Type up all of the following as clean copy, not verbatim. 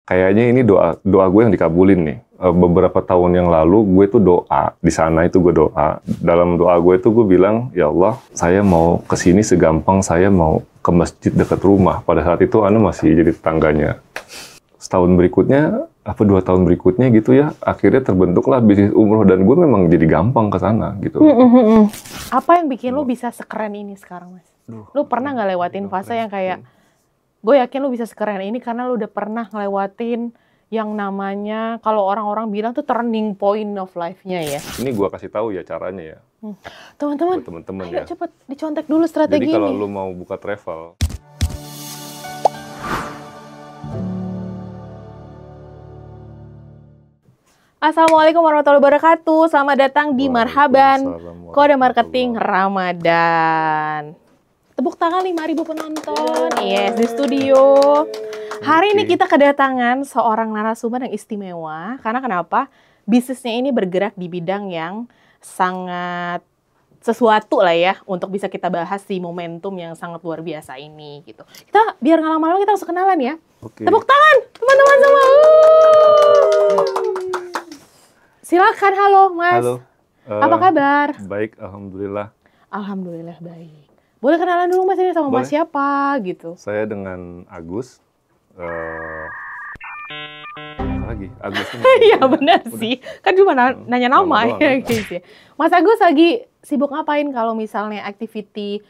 kayaknya ini doa gue yang dikabulin nih. Beberapa tahun yang lalu gue tuh doa, di sana itu gue doa. Dalam doa gue tuh gue bilang, ya Allah, saya mau kesini segampang saya mau ke masjid dekat rumah. Pada saat itu Ana masih jadi tetangganya. Setahun berikutnya, 2 tahun berikutnya gitu ya, akhirnya terbentuklah bisnis umroh dan gue memang jadi gampang ke sana gitu. Apa yang bikin lu bisa sekeren ini sekarang, Mas? Lu pernah nggak lewatin fase yang kayak, gue yakin lu bisa sekeren ini karena lu udah pernah ngelewatin yang namanya, kalau orang-orang bilang tuh turning point of life-nya ya. Ini gue kasih tahu ya caranya ya. Teman-teman, ayo ya. cepet dicontek dulu strategi ini. Jadi kalau lu mau buka travel, Assalamualaikum warahmatullahi wabarakatuh. Selamat datang di Marhaban Kode Marketing Ramadan. Tepuk tangan 5.000 penonton. Yes, di studio. Hari ini kita kedatangan seorang narasumber yang istimewa. Karena kenapa? Bisnisnya ini bergerak di bidang yang sangat sesuatu lah ya untuk bisa kita bahas di momentum yang sangat luar biasa ini gitu. Kita biar nggak lama-lama kita langsung kenalan ya. Tepuk tangan teman-teman semua. Silakan, halo Mas. Halo. Apa kabar? Baik, alhamdulillah. Alhamdulillah baik. Boleh kenalan dulu Mas ini sama Mas siapa gitu? Saya dengan Agus. Apa lagi? Agus. Iya benar sih. Kan cuma nanya nama ya gitu. Mas Agus lagi sibuk ngapain kalau misalnya activity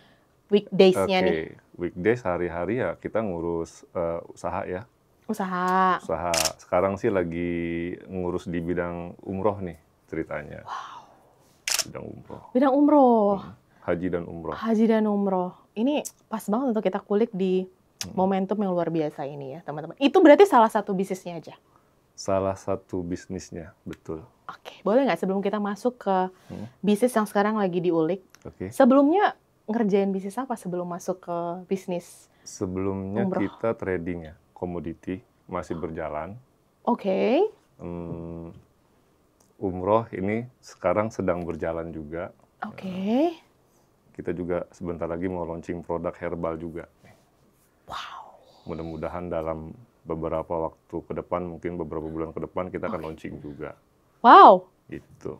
weekdays-nya nih? Weekdays hari-hari ya kita ngurus usaha ya. Usaha. Sekarang sih lagi ngurus di bidang umroh nih ceritanya. Wow. Bidang umroh. Bidang umroh. Haji dan umroh. Haji dan umroh. Ini pas banget untuk kita kulik di momentum yang luar biasa ini ya teman-teman. Itu berarti salah satu bisnisnya aja? Salah satu bisnisnya, betul. Oke, boleh nggak sebelum kita masuk ke bisnis yang sekarang lagi diulik? Sebelumnya ngerjain bisnis apa sebelum masuk ke bisnis? Sebelumnya umroh? Kita trading ya. Komoditi masih berjalan. Oke. Umroh ini sekarang sedang berjalan juga. Oke. Kita juga sebentar lagi mau launching produk herbal juga. Wow. Mudah-mudahan dalam beberapa waktu ke depan, mungkin beberapa bulan ke depan kita akan launching juga. Wow. Gitu.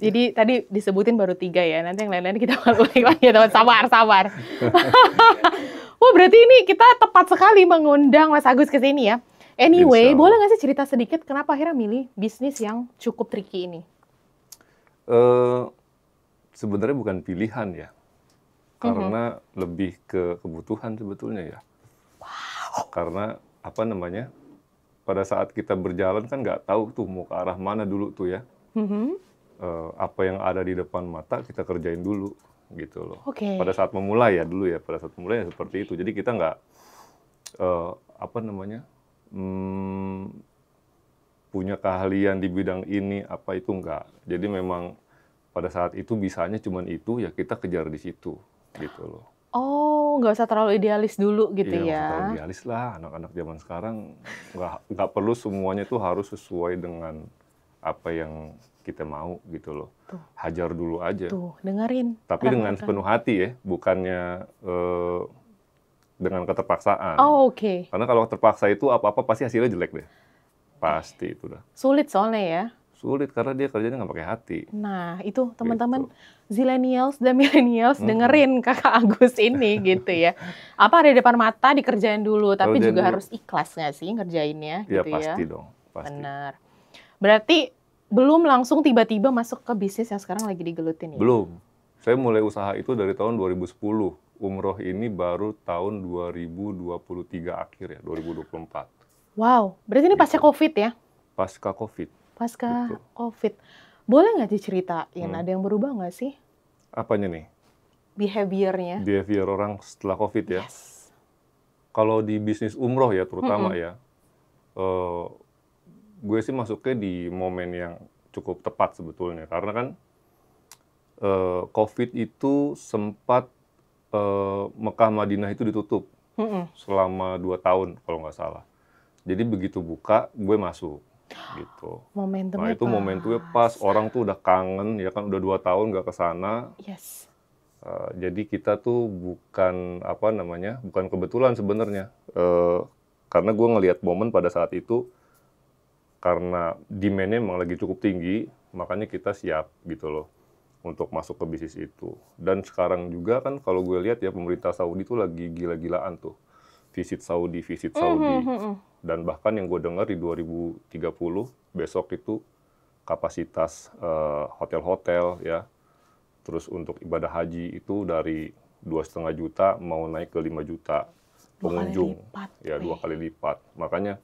Jadi tadi disebutin baru 3 ya. Nanti yang lain-lain kita ulik lagi ya teman. Sabar. Wah berarti ini kita tepat sekali mengundang Mas Agus ke sini ya. Anyway, boleh nggak sih cerita sedikit kenapa akhirnya milih bisnis yang cukup tricky ini? Sebenarnya bukan pilihan ya. Karena lebih ke kebutuhan sebetulnya ya. Wow. Karena apa namanya, pada saat kita berjalan kan nggak tahu tuh mau ke arah mana dulu tuh ya. Apa yang ada di depan mata kita kerjain dulu gitu loh. Pada saat memulai ya dulu ya, pada saat memulai ya seperti itu. Jadi kita nggak punya keahlian di bidang ini apa itu enggak. Jadi memang pada saat itu bisanya cuman itu ya kita kejar di situ gitu loh. Oh, nggak usah terlalu idealis dulu gitu ya? Iya, nggak usah terlalu idealis lah. Anak-anak zaman sekarang nggak perlu semuanya tuh harus sesuai dengan apa yang kita mau gitu loh. Tuh. Hajar dulu aja. Tuh, dengerin. Tapi dengan sepenuh hati ya, bukannya dengan keterpaksaan. Oh, oke. Karena kalau terpaksa itu apa-apa pasti hasilnya jelek deh. Pasti itu dah. Sulit soalnya ya? Sulit karena dia kerjanya nggak pakai hati. Nah, itu teman-teman zillennials dan millennials dengerin Kakak Agus ini gitu ya. Apa ada di depan mata dikerjain dulu, tapi juga harus ikhlas nggak sih ngerjainnya gitu ya? Pasti dong. Pasti. Benar. Berarti belum langsung tiba-tiba masuk ke bisnis yang sekarang lagi digelutin ya? Belum. Saya mulai usaha itu dari tahun 2010. Umroh ini baru tahun 2023 akhir ya, 2024. Wow, berarti ini pasca COVID ya? Pasca COVID. Pasca COVID. Boleh nggak diceritain, ada yang berubah nggak sih? Apanya nih? Behavior-nya. Behavior orang setelah COVID ya? Yes. Kalau di bisnis umroh ya terutama ya, gue sih masuknya di momen yang cukup tepat sebetulnya. Karena kan COVID itu sempat Mekah Madinah itu ditutup selama 2 tahun kalau nggak salah. Jadi begitu buka, gue masuk gitu. Momentumnya itu momentumnya pas, orang tuh udah kangen, ya kan udah 2 tahun nggak ke sana. Yes. Jadi kita tuh bukan bukan kebetulan sebenarnya. Karena gue ngelihat momen pada saat itu, karena demand-nya memang lagi cukup tinggi, makanya kita siap gitu loh untuk masuk ke bisnis itu. Dan sekarang juga kan kalau gue lihat ya, pemerintah Saudi tuh lagi gila-gilaan tuh. Visit Saudi. Dan bahkan yang gue dengar di 2030, besok itu kapasitas hotel-hotel ya, terus untuk ibadah haji itu dari 2,5 juta mau naik ke 5 juta pengunjung. Ya, 2 kali lipat. Makanya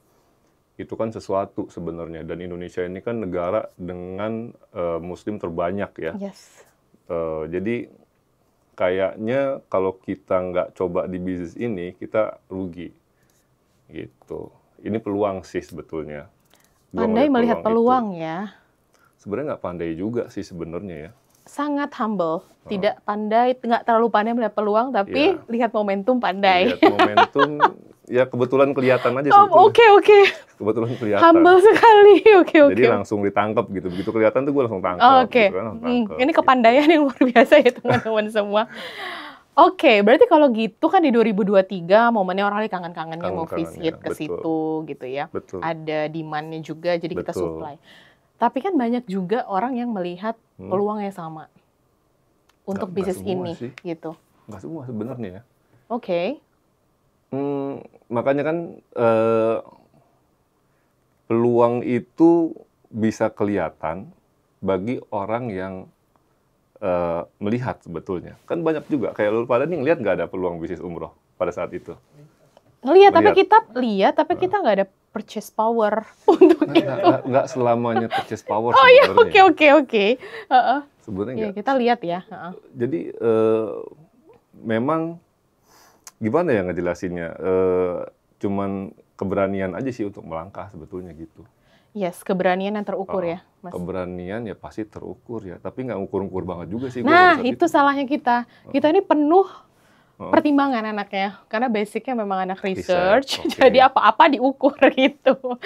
itu kan sesuatu sebenarnya, dan Indonesia ini kan negara dengan muslim terbanyak ya. Yes. Jadi kayaknya kalau kita nggak coba di bisnis ini, kita rugi gitu. Ini peluang sih sebetulnya. Pandai melihat peluang ya. Sebenarnya nggak pandai juga sih sebenarnya ya. Sangat humble, tidak pandai, nggak terlalu pandai melihat peluang, tapi lihat momentum pandai. Lihat momentum, ya kebetulan kelihatan aja Oh, oke. Kebetulan kelihatan. Humble sekali, oke. Jadi langsung ditangkap gitu. Begitu kelihatan tuh gue langsung tangkap. Oke. Gitu kan, Ini kepandaian yang luar biasa ya teman-teman semua. Oke, berarti kalau gitu kan di 2023 momennya orang lagi kangen-kangennya mau visit ke situ gitu ya. Betul. Ada demand-nya juga, jadi kita supply. Tapi kan banyak juga orang yang melihat peluang yang sama untuk bisnis ini sih. Gitu. Nggak semua sebenarnya ya. Oke. Makanya kan peluang itu bisa kelihatan bagi orang yang melihat sebetulnya. Kan banyak juga, kayak lu pada nih ngelihat nggak ada peluang bisnis umroh pada saat itu? Ngelihat, tapi kita nggak ada purchase power untuk itu. Nggak selamanya purchase power. Oh iya, oke. Sebenarnya ya, kita lihat ya. Jadi memang gimana ya ngejelasinnya? Cuman keberanian aja sih untuk melangkah sebetulnya gitu. Yes, keberanian yang terukur ya, Mas. Keberanian ya pasti terukur ya, tapi nggak ukur-ukur banget juga sih. Nah, itu salahnya kita. Kita ini penuh pertimbangan anaknya, karena basicnya memang anak research, jadi apa-apa diukur gitu.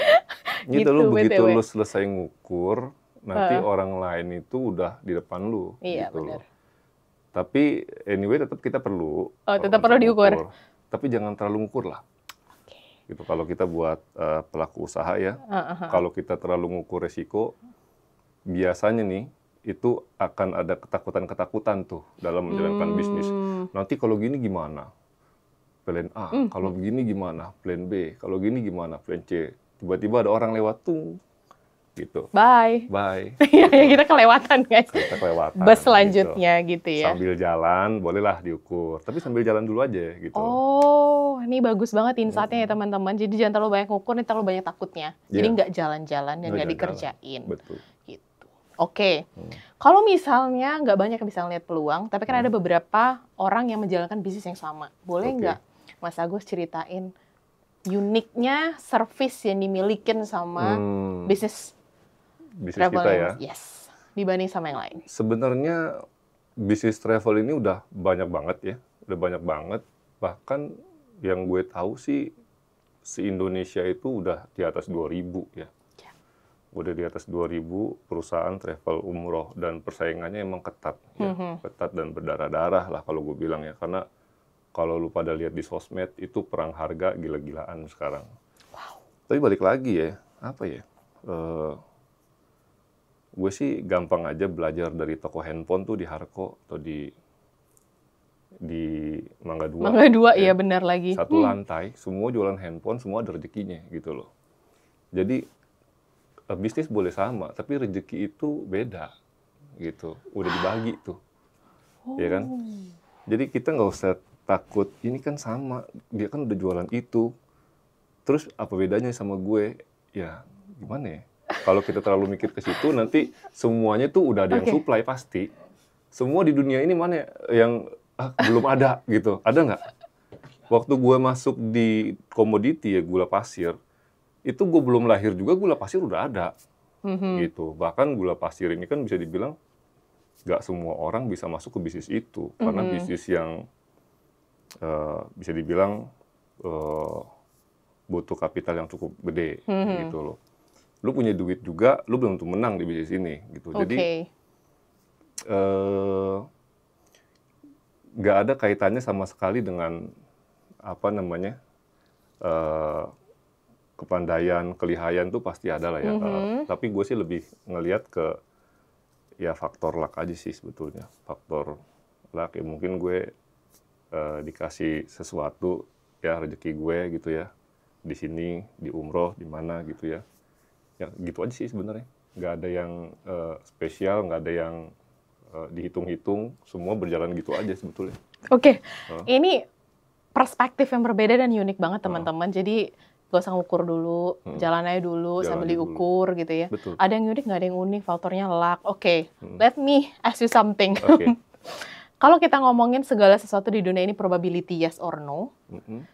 Gitu lu begitu lu selesai ngukur, nanti orang lain itu udah di depan lu. Iya, gitu benar. Loh. Tapi anyway tetap kita perlu. Tetap perlu diukur. Tapi jangan terlalu ngukur lah. Gitu. Kalau kita buat pelaku usaha ya, kalau kita terlalu ngukur resiko, biasanya nih itu akan ada ketakutan-ketakutan tuh dalam menjalankan bisnis. Nanti kalau gini gimana? Plan A. Kalau begini gimana? Plan B. Kalau gini gimana? Plan C. Tiba-tiba ada orang lewat tuh, gitu. Bye. Ya kita kelewatan guys. Kita kelewatan. Bus selanjutnya gitu ya. Sambil jalan bolehlah diukur, tapi sambil jalan dulu aja gitu. Oh, ini bagus banget insight-nya ya teman-teman. Jadi jangan terlalu banyak ngukur, nih terlalu banyak takutnya. Jadi nggak jalan-jalan dan nggak dikerjain. Betul. Gitu. Oke. Kalau misalnya nggak banyak yang bisa lihat peluang, tapi kan ada beberapa orang yang menjalankan bisnis yang sama. Boleh nggak Mas Agus ceritain uniknya service yang dimilikin sama bisnis travel kita ya? Yes, dibanding sama yang lain. Sebenarnya bisnis travel ini udah banyak banget ya, udah banyak banget. Bahkan yang gue tahu sih se-Indonesia itu udah di atas 2.000 ya. Udah di atas 2.000 perusahaan travel umroh, dan persaingannya emang ketat, ya. Ketat dan berdarah-darah lah kalau gue bilang ya. Karena kalau lu pada lihat di sosmed itu perang harga gila-gilaan sekarang. Wow. Tapi balik lagi ya, apa ya? Gue sih gampang aja belajar dari toko handphone tuh di Harko atau di Mangga 2. Mangga 2, iya benar lagi. Satu lantai, semua jualan handphone, semua ada rezekinya gitu loh. Jadi bisnis boleh sama, tapi rezeki itu beda gitu. Udah dibagi tuh, ya kan? Jadi kita nggak usah takut. Ini kan sama, dia kan udah jualan itu. Terus apa bedanya sama gue? Ya gimana ya? Kalau kita terlalu mikir ke situ, nanti semuanya tuh udah ada yang supply pasti. Semua di dunia ini mana yang belum ada gitu? Ada nggak? Waktu gue masuk di komoditi ya, gula pasir, itu gue belum lahir juga gula pasir udah ada. Gitu. Bahkan gula pasir ini kan bisa dibilang nggak semua orang bisa masuk ke bisnis itu. Karena bisnis yang bisa dibilang butuh kapital yang cukup gede gitu loh. Lu punya duit juga, lu belum tentu menang di bisnis ini gitu. Jadi nggak ada kaitannya sama sekali dengan apa namanya kepandaian, kelihayan tuh pasti ada lah ya. Tapi gue sih lebih ngelihat ke ya faktor luck aja sih sebetulnya. Faktor luck ya mungkin gue dikasih sesuatu ya rezeki gue gitu ya. Di sini, di umroh, di mana gitu ya. Ya gitu aja sih sebenarnya. Nggak ada yang spesial, nggak ada yang dihitung-hitung, semua berjalan gitu aja sebetulnya. Oke, ini perspektif yang berbeda dan unik banget teman-teman. Jadi gak usah ngukur dulu, jalan aja dulu sambil diukur gitu ya. Betul. Ada yang unik, nggak ada yang unik, faktornya luck. Oke, let me ask you something. Kalau kita ngomongin segala sesuatu di dunia ini probability yes or no,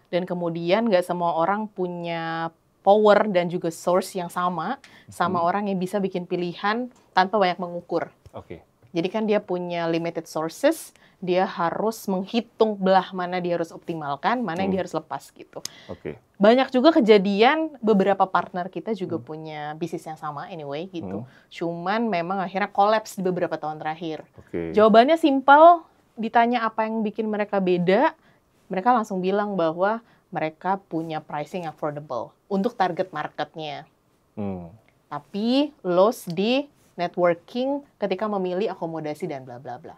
dan kemudian nggak semua orang punya power dan juga source yang sama orang yang bisa bikin pilihan tanpa banyak mengukur. Jadi kan dia punya limited sources, dia harus menghitung belah mana dia harus optimalkan, mana yang dia harus lepas gitu. Banyak juga kejadian beberapa partner kita juga punya bisnis yang sama anyway gitu. Cuman memang akhirnya collapse di beberapa tahun terakhir. Jawabannya simpel, ditanya apa yang bikin mereka beda, mereka langsung bilang bahwa mereka punya pricing affordable untuk target marketnya. Tapi loss di networking ketika memilih akomodasi dan bla bla bla.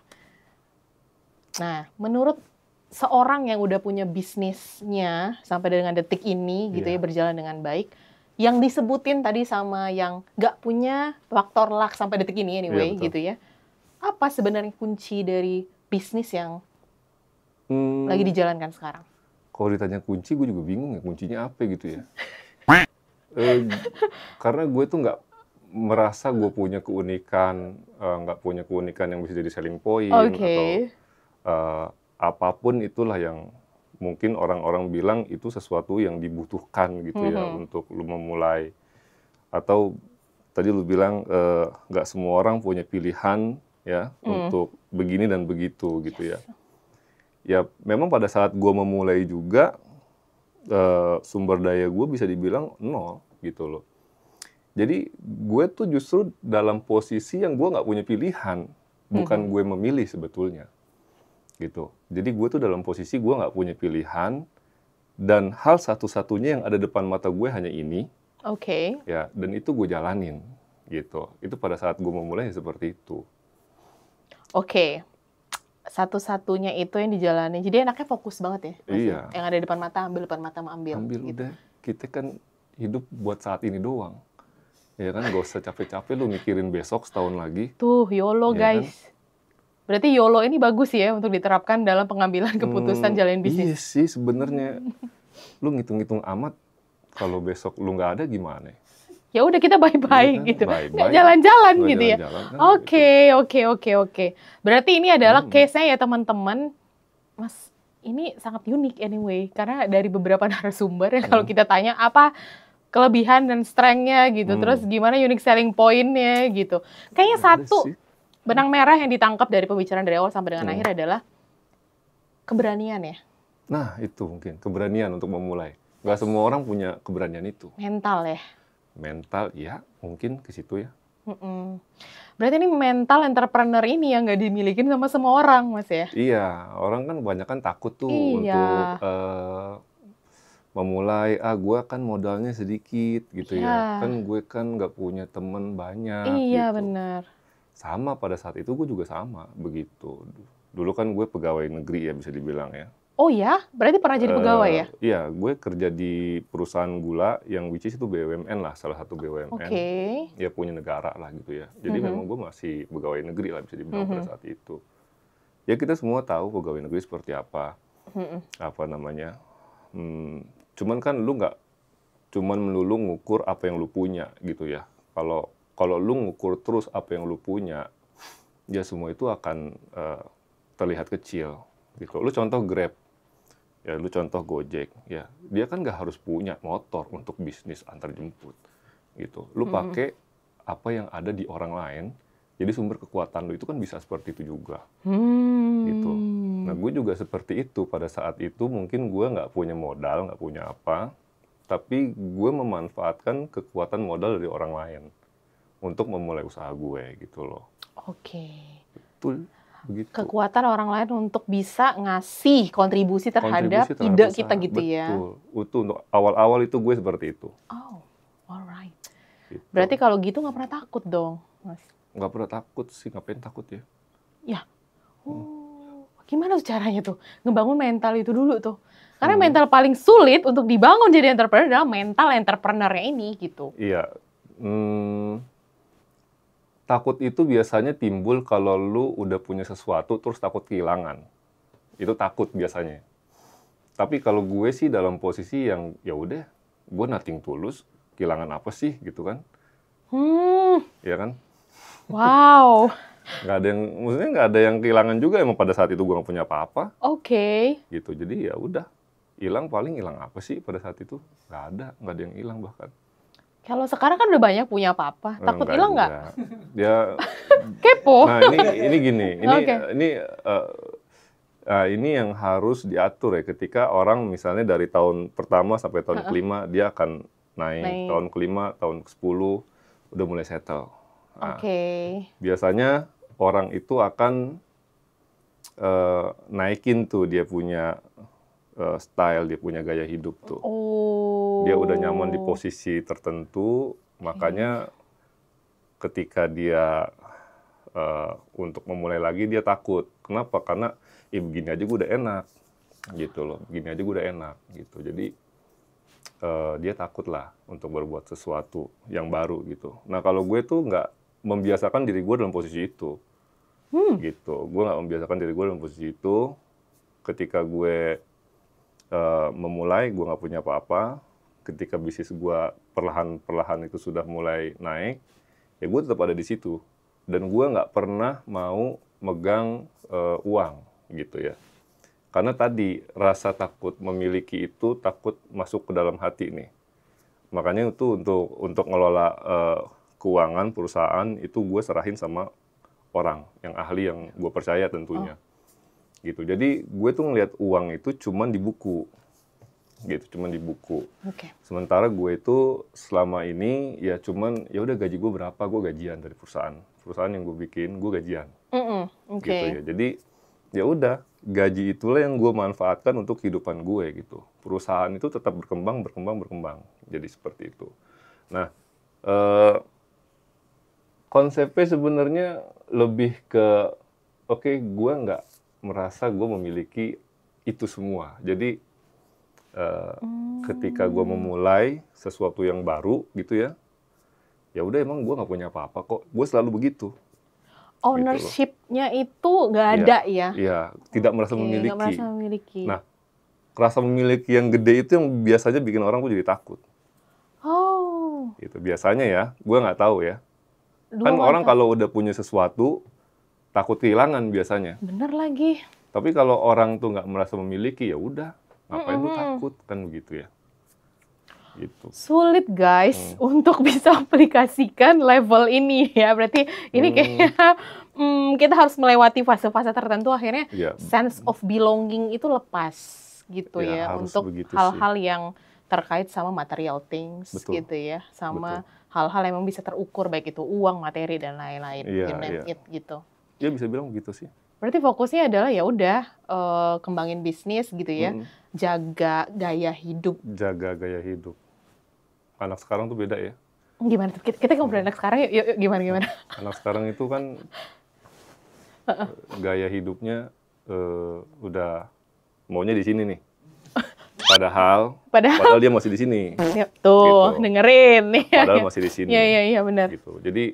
Nah, menurut seorang yang udah punya bisnisnya sampai dengan detik ini gitu ya berjalan dengan baik, yang disebutin tadi sama yang nggak punya faktor luck sampai detik ini anyway gitu ya. Apa sebenarnya kunci dari bisnis yang lagi dijalankan sekarang? Kalau ditanya kunci, gue juga bingung ya kuncinya apa gitu ya. Karena gue tuh nggak merasa gue punya keunikan, nggak punya keunikan yang bisa jadi selling point atau apapun itulah yang mungkin orang-orang bilang itu sesuatu yang dibutuhkan gitu ya untuk lu memulai. Atau tadi lu bilang nggak semua orang punya pilihan ya untuk begini dan begitu gitu ya. Ya memang pada saat gue memulai juga sumber daya gue bisa dibilang nol gitu loh. Jadi gue tuh justru dalam posisi yang gue nggak punya pilihan, bukan gue memilih sebetulnya, gitu. Jadi gue tuh dalam posisi gue nggak punya pilihan dan hal satu-satunya yang ada depan mata gue hanya ini. Ya, dan itu gue jalanin, gitu. Itu pada saat gue memulai seperti itu. Satu-satunya itu yang dijalani. Jadi enaknya fokus banget ya. Iya. Yang ada di depan mata ambil. Ambil gitu. Udah. Kita kan hidup buat saat ini doang. Ya kan, gak usah capek-capek lu mikirin besok setahun lagi. Tuh, YOLO ya guys. Kan? Berarti YOLO ini bagus ya untuk diterapkan dalam pengambilan keputusan jalan bisnis. Iya sih sebenarnya. Lu ngitung-ngitung amat, kalau besok lu nggak ada gimana? Ya udah kita bye-bye kan? Gitu. Nggak jalan-jalan gitu ya. Oke. Berarti ini adalah case-nya ya teman-teman. Mas, ini sangat unik anyway. Karena dari beberapa narasumber ya kalau kita tanya apa kelebihan dan strength-nya gitu. Terus gimana unique selling point-nya gitu. Kayaknya satu benang merah yang ditangkap dari pembicaraan dari awal sampai dengan akhir adalah keberanian ya. Nah itu mungkin, keberanian untuk memulai. Gak semua orang punya keberanian itu. Mental ya? Mental, ya mungkin ke situ ya. Berarti ini mental entrepreneur ini yang gak dimiliki sama semua orang Mas ya? Iya, orang kan banyak kan takut tuh untuk memulai, gue kan modalnya sedikit gitu ya. Kan gue kan nggak punya temen banyak Iya gitu. benar. Sama pada saat itu gue juga sama begitu. Dulu kan gue pegawai negeri ya bisa dibilang ya. Oh ya? Berarti pernah jadi pegawai ya? Iya, gue kerja di perusahaan gula yang which is itu BUMN lah, salah satu BUMN. Ya punya negara lah gitu ya. Jadi memang gue masih pegawai negeri lah bisa dibilang pada saat itu. Ya kita semua tahu pegawai negeri seperti apa. Apa namanya. Cuman kan lu nggak cuman melulu ngukur apa yang lu punya gitu ya. Kalau lu ngukur terus apa yang lu punya, ya semua itu akan terlihat kecil gitu. Lu contoh Grab, ya lu contoh Gojek, ya dia kan nggak harus punya motor untuk bisnis antar jemput gitu. Lu pakai apa yang ada di orang lain, jadi sumber kekuatan lu itu kan bisa seperti itu juga gitu. Nah gue juga seperti itu pada saat itu. Mungkin gue nggak punya modal, nggak punya apa, tapi gue memanfaatkan kekuatan modal dari orang lain untuk memulai usaha gue gitu loh. Oke. Betul. begitu. Kekuatan orang lain untuk bisa ngasih kontribusi terhadap ide kita usaha. gitu ya. Betul. Itu untuk awal-awal itu gue seperti itu. Oh, alright. Gitu. Berarti kalau gitu nggak pernah takut dong, Mas? Nggak pernah takut sih, ngapain takut ya? Ya. Oh, gimana tuh caranya tuh ngebangun mental itu dulu tuh? Karena mental paling sulit untuk dibangun jadi entrepreneur adalah mental entrepreneurnya ini gitu. Iya. Takut itu biasanya timbul kalau lu udah punya sesuatu terus takut kehilangan. Itu takut biasanya. Tapi kalau gue sih dalam posisi yang ya udah, gue nothing tulus, kehilangan apa sih gitu kan? Iya kan? Wow. Maksudnya nggak ada yang kehilangan juga, emang pada saat itu gue nggak punya apa-apa. Oke. Gitu, jadi ya udah, paling hilang apa sih pada saat itu? Nggak ada yang hilang bahkan. Kalau sekarang kan udah banyak punya apa-apa, takut hilang nggak? Dia kepo. Nah ini gini, ini yang harus diatur ya, ketika orang misalnya dari tahun pertama sampai tahun kelima dia akan naik. Tahun kelima, tahun ke-10 udah mulai settle. Nah, biasanya orang itu akan naikin tuh dia punya style, dia punya gaya hidup tuh. Dia udah nyaman di posisi tertentu, makanya ketika dia untuk memulai lagi dia takut. Kenapa? Karena begini aja gue udah enak, gitu loh. Begini aja gue udah enak, gitu. Jadi dia takut lah untuk berbuat sesuatu yang baru gitu. Nah kalau gue tuh nggak membiasakan diri gue dalam posisi itu, gitu. Gue nggak membiasakan diri gue dalam posisi itu. Ketika gue memulai, gue nggak punya apa-apa. Ketika bisnis gue perlahan-perlahan itu sudah mulai naik, ya gue tetap ada di situ. Dan gue nggak pernah mau megang uang, gitu ya. Karena tadi rasa takut memiliki itu takut masuk ke dalam hati nih. Makanya itu untuk ngelola keuangan perusahaan itu gue serahin sama orang yang ahli, yang gue percaya tentunya. Gitu. Jadi gue tuh ngelihat uang itu cuman di buku, gitu, cuman di buku. Sementara gue itu selama ini ya cuman ya udah gaji gue berapa, gue gajian dari perusahaan yang gue bikin, gue gajian, gitu ya. Jadi ya udah, gaji itulah yang gue manfaatkan untuk kehidupan gue gitu. Perusahaan itu tetap berkembang, jadi seperti itu. Nah, konsepnya sebenarnya lebih ke gue nggak merasa gue memiliki itu semua. Jadi ketika gue memulai sesuatu yang baru gitu ya udah, emang gue nggak punya apa-apa kok. Gue selalu begitu. Ownership-nya itu nggak ada ya? Iya, tidak merasa memiliki. Nggak merasa memiliki. Nah, rasa memiliki yang gede itu yang biasanya bikin orang tuh jadi takut. Gitu biasanya ya, gue nggak tahu ya. Kan orang kalau udah punya sesuatu takut kehilangan biasanya. Bener lagi. Tapi kalau orang tuh nggak merasa memiliki, ya udah, ngapain lu takut, kan begitu ya. Gitu. Sulit guys untuk bisa aplikasikan level ini ya. Berarti ini kayaknya kita harus melewati fase-fase tertentu, akhirnya sense of belonging itu lepas gitu ya untuk hal-hal yang terkait sama material things. Gitu ya, sama hal-hal yang memang bisa terukur, baik itu uang, materi dan lain-lain. Gitu. Ya bisa bilang begitu sih. Berarti fokusnya adalah ya udah kembangin bisnis gitu ya, jaga gaya hidup. Jaga gaya hidup. Anak sekarang tuh beda ya. Gimana tuh? Kita ngobrol anak sekarang yuk, gimana? Anak sekarang itu kan gaya hidupnya udah maunya di sini nih. Padahal dia masih di sini. Tuh, gitu. Dengerin nih. Padahal masih di sini. Iya benar. Gitu. Jadi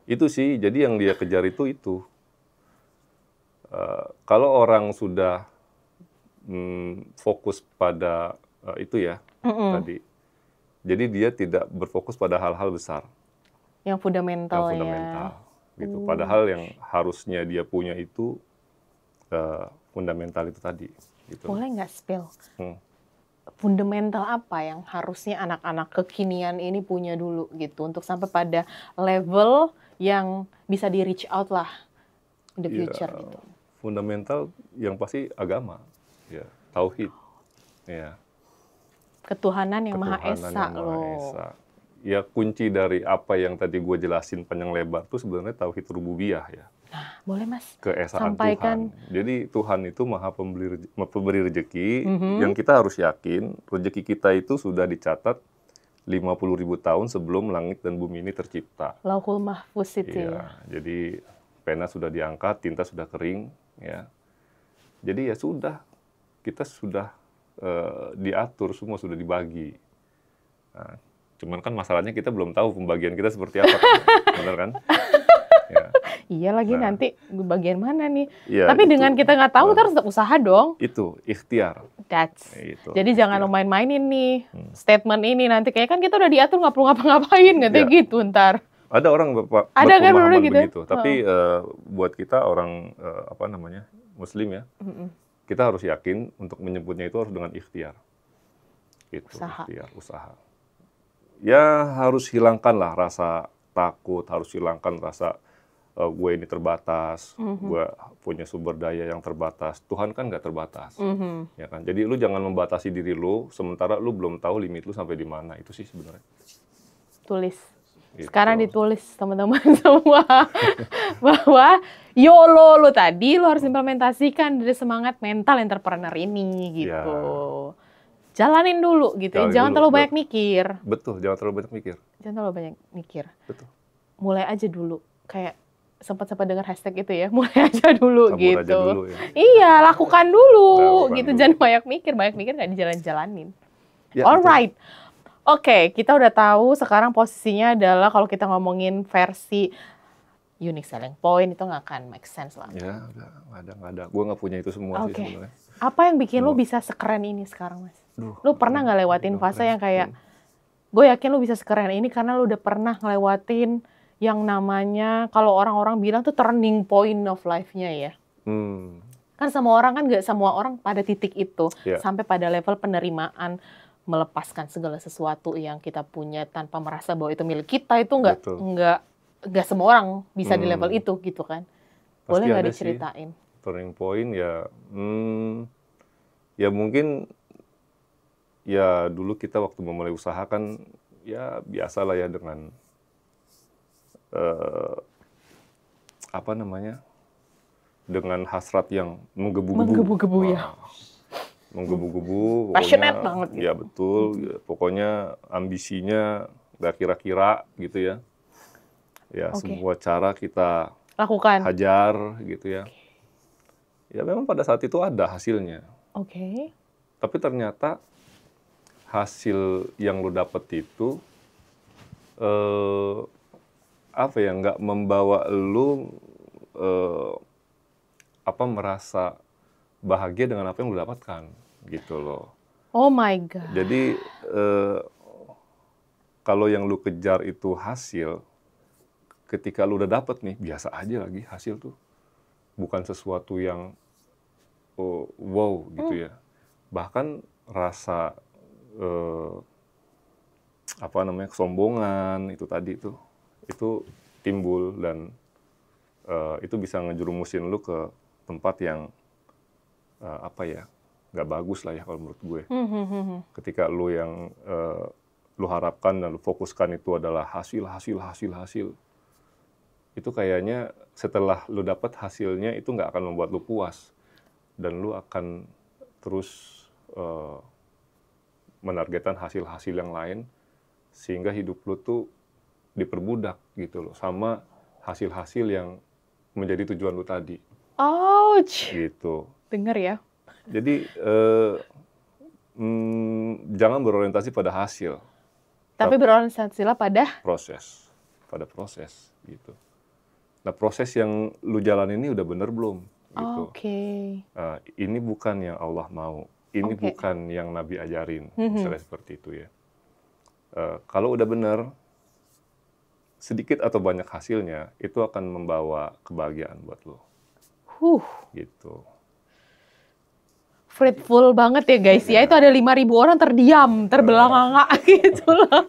itu sih, jadi yang dia kejar itu. Kalau orang sudah fokus pada itu ya tadi, jadi dia tidak berfokus pada hal-hal besar. Yang fundamental Gitu. Padahal yang harusnya dia punya itu fundamental itu tadi. Gitu. Boleh nggak spill? Fundamental apa yang harusnya anak-anak kekinian ini punya dulu gitu untuk sampai pada level yang bisa di reach out lah in the future gitu. Fundamental yang pasti agama, ya, tauhid, ya. Ketuhanan yang Maha Esa loh. ya kunci dari apa yang tadi gue jelasin panjang lebar tuh sebenarnya tauhid rububiyah ya. Boleh Mas, Keesaan sampaikan. Tuhan. Jadi Tuhan itu maha pemberi rezeki, yang kita harus yakin rezeki kita itu sudah dicatat 50.000 tahun sebelum langit dan bumi ini tercipta. Lauhul Mahfuz itu Iya, ya. jadi pena sudah diangkat, tinta sudah kering, ya. Jadi ya sudah, kita sudah diatur, semua sudah dibagi. Nah, cuman kan masalahnya kita belum tahu pembagian kita seperti apa, benar kan? Ya. Iya lagi nanti bagian mana nih? Ya, Tapi itu, dengan kita nggak tahu, kita harus tetap usaha dong. Itu ikhtiar. Jadi jangan lo main-mainin nih statement ini nanti kayak kan kita udah diatur nggak perlu ngapa-ngapain katanya gitu ntar. Ada orang Ada kan berpemahaman gitu. begitu, tapi buat kita orang apa namanya Muslim ya, kita harus yakin untuk menyebutnya itu harus dengan ikhtiar. Itu ikhtiar, usaha. Ya harus hilangkanlah rasa takut, harus hilangkan rasa gue ini terbatas, gue punya sumber daya yang terbatas. Tuhan kan nggak terbatas, ya kan. Jadi lu jangan membatasi diri lu, sementara lu belum tahu limit lu sampai di mana. Itu sih sebenarnya. Tulis. Gitu. Sekarang ditulis teman-teman semua bahwa YOLO lu tadi lu harus implementasikan dari semangat mental entrepreneur ini gitu. Ya. Jalanin dulu gitu. Jangan terlalu banyak mikir. Betul, jangan terlalu banyak mikir. Jangan terlalu banyak mikir. Betul. Mulai aja dulu. Kayak sempat dengar hashtag itu ya, mulai aja dulu. Sabur gitu. Aja dulu, ya. Iya, lakukan dulu gitu. Dulu. Jangan banyak mikir nggak dijalan-jalanin. Ya, alright. Oke, kita udah tahu sekarang posisinya adalah kalau kita ngomongin versi unique selling point itu nggak akan make sense lah. Ya, nggak ada. Gue nggak punya itu semua sih sebenarnya. Apa yang bikin lu bisa sekeren ini sekarang, Mas? Lu pernah nggak lewatin fase yang kayak, gue yakin lu bisa sekeren ini karena lu udah pernah ngelewatin yang namanya, kalau orang-orang bilang tuh turning point of life-nya ya. Kan semua orang kan nggak semua orang pada titik itu, sampai pada level penerimaan, melepaskan segala sesuatu yang kita punya tanpa merasa bahwa itu milik kita, itu nggak semua orang bisa di level itu gitu kan. Boleh nggak diceritain? Turning point ya, ya mungkin ya dulu kita waktu memulai usaha kan ya biasa lah ya dengan apa namanya, dengan hasrat yang menggebu-gebu ya. Menggebu-gebu, passionate banget gitu. Ya betul, ya, pokoknya ambisinya nggak kira-kira gitu ya. Ya semua cara kita lakukan, hajar gitu ya. Ya memang pada saat itu ada hasilnya. Tapi ternyata hasil yang lu dapet itu apa ya, nggak membawa lu merasa bahagia dengan apa yang lu dapatkan gitu loh. Oh my God. Jadi kalau yang lu kejar itu hasil, ketika lu udah dapet nih, biasa aja lagi hasil tuh. Bukan sesuatu yang wow gitu ya. Bahkan rasa kesombongan itu tadi tuh, itu timbul dan itu bisa ngejerumusin lu ke tempat yang nggak bagus lah ya kalau menurut gue. Ketika lu yang lu harapkan dan lu fokuskan itu adalah hasil, itu kayaknya setelah lu dapat hasilnya itu nggak akan membuat lu puas dan lu akan terus menargetkan hasil-hasil yang lain sehingga hidup lu tuh diperbudak gitu loh sama hasil-hasil yang menjadi tujuan lu tadi. Ouch. Gitu. Dengar ya. Jadi jangan berorientasi pada hasil. Tapi berorientasilah pada proses. Pada proses gitu. Nah, proses yang lu jalan ini udah bener belum? Gitu. Ini bukan yang Allah mau. Ini bukan yang Nabi ajarin. Misalnya seperti itu ya. Kalau udah bener, sedikit atau banyak hasilnya, itu akan membawa kebahagiaan buat lo. Gitu. Fruitful banget ya guys ya. Itu ada 5.000 orang terdiam, terbelangak gitu loh.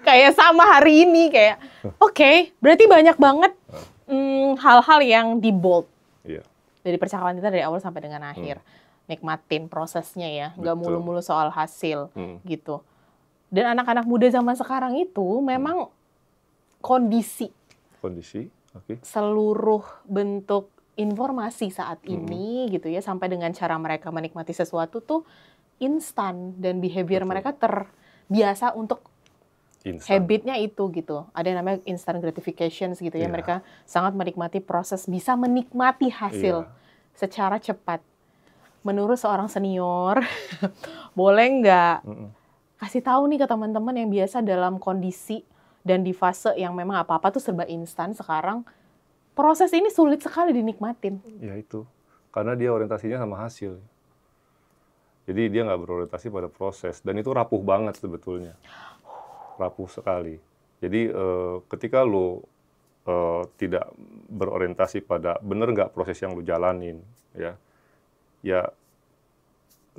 Kayak sama hari ini kayak, berarti banyak banget hal-hal yang di bold. Dari percakapan kita dari awal sampai dengan akhir. Nikmatin prosesnya ya, nggak mulu-mulu soal hasil gitu. Dan anak-anak muda zaman sekarang itu memang kondisi oke. seluruh bentuk informasi saat ini gitu ya, sampai dengan cara mereka menikmati sesuatu tuh instan, dan behavior Betul. mereka terbiasa untuk Instan. habitnya itu gitu. Ada yang namanya instant gratification gitu ya. Iya. Mereka sangat menikmati proses, bisa menikmati hasil Iya. secara cepat. Menurut seorang senior, boleh nggak kasih tahu nih ke teman-teman yang biasa dalam kondisi dan di fase yang memang apa-apa tuh serba instan sekarang, proses ini sulit sekali dinikmatin. Ya itu, karena dia orientasinya sama hasil. Jadi dia nggak berorientasi pada proses, dan itu rapuh banget sebetulnya. Rapuh sekali. Jadi ketika lo tidak berorientasi pada bener nggak proses yang lo jalanin, ya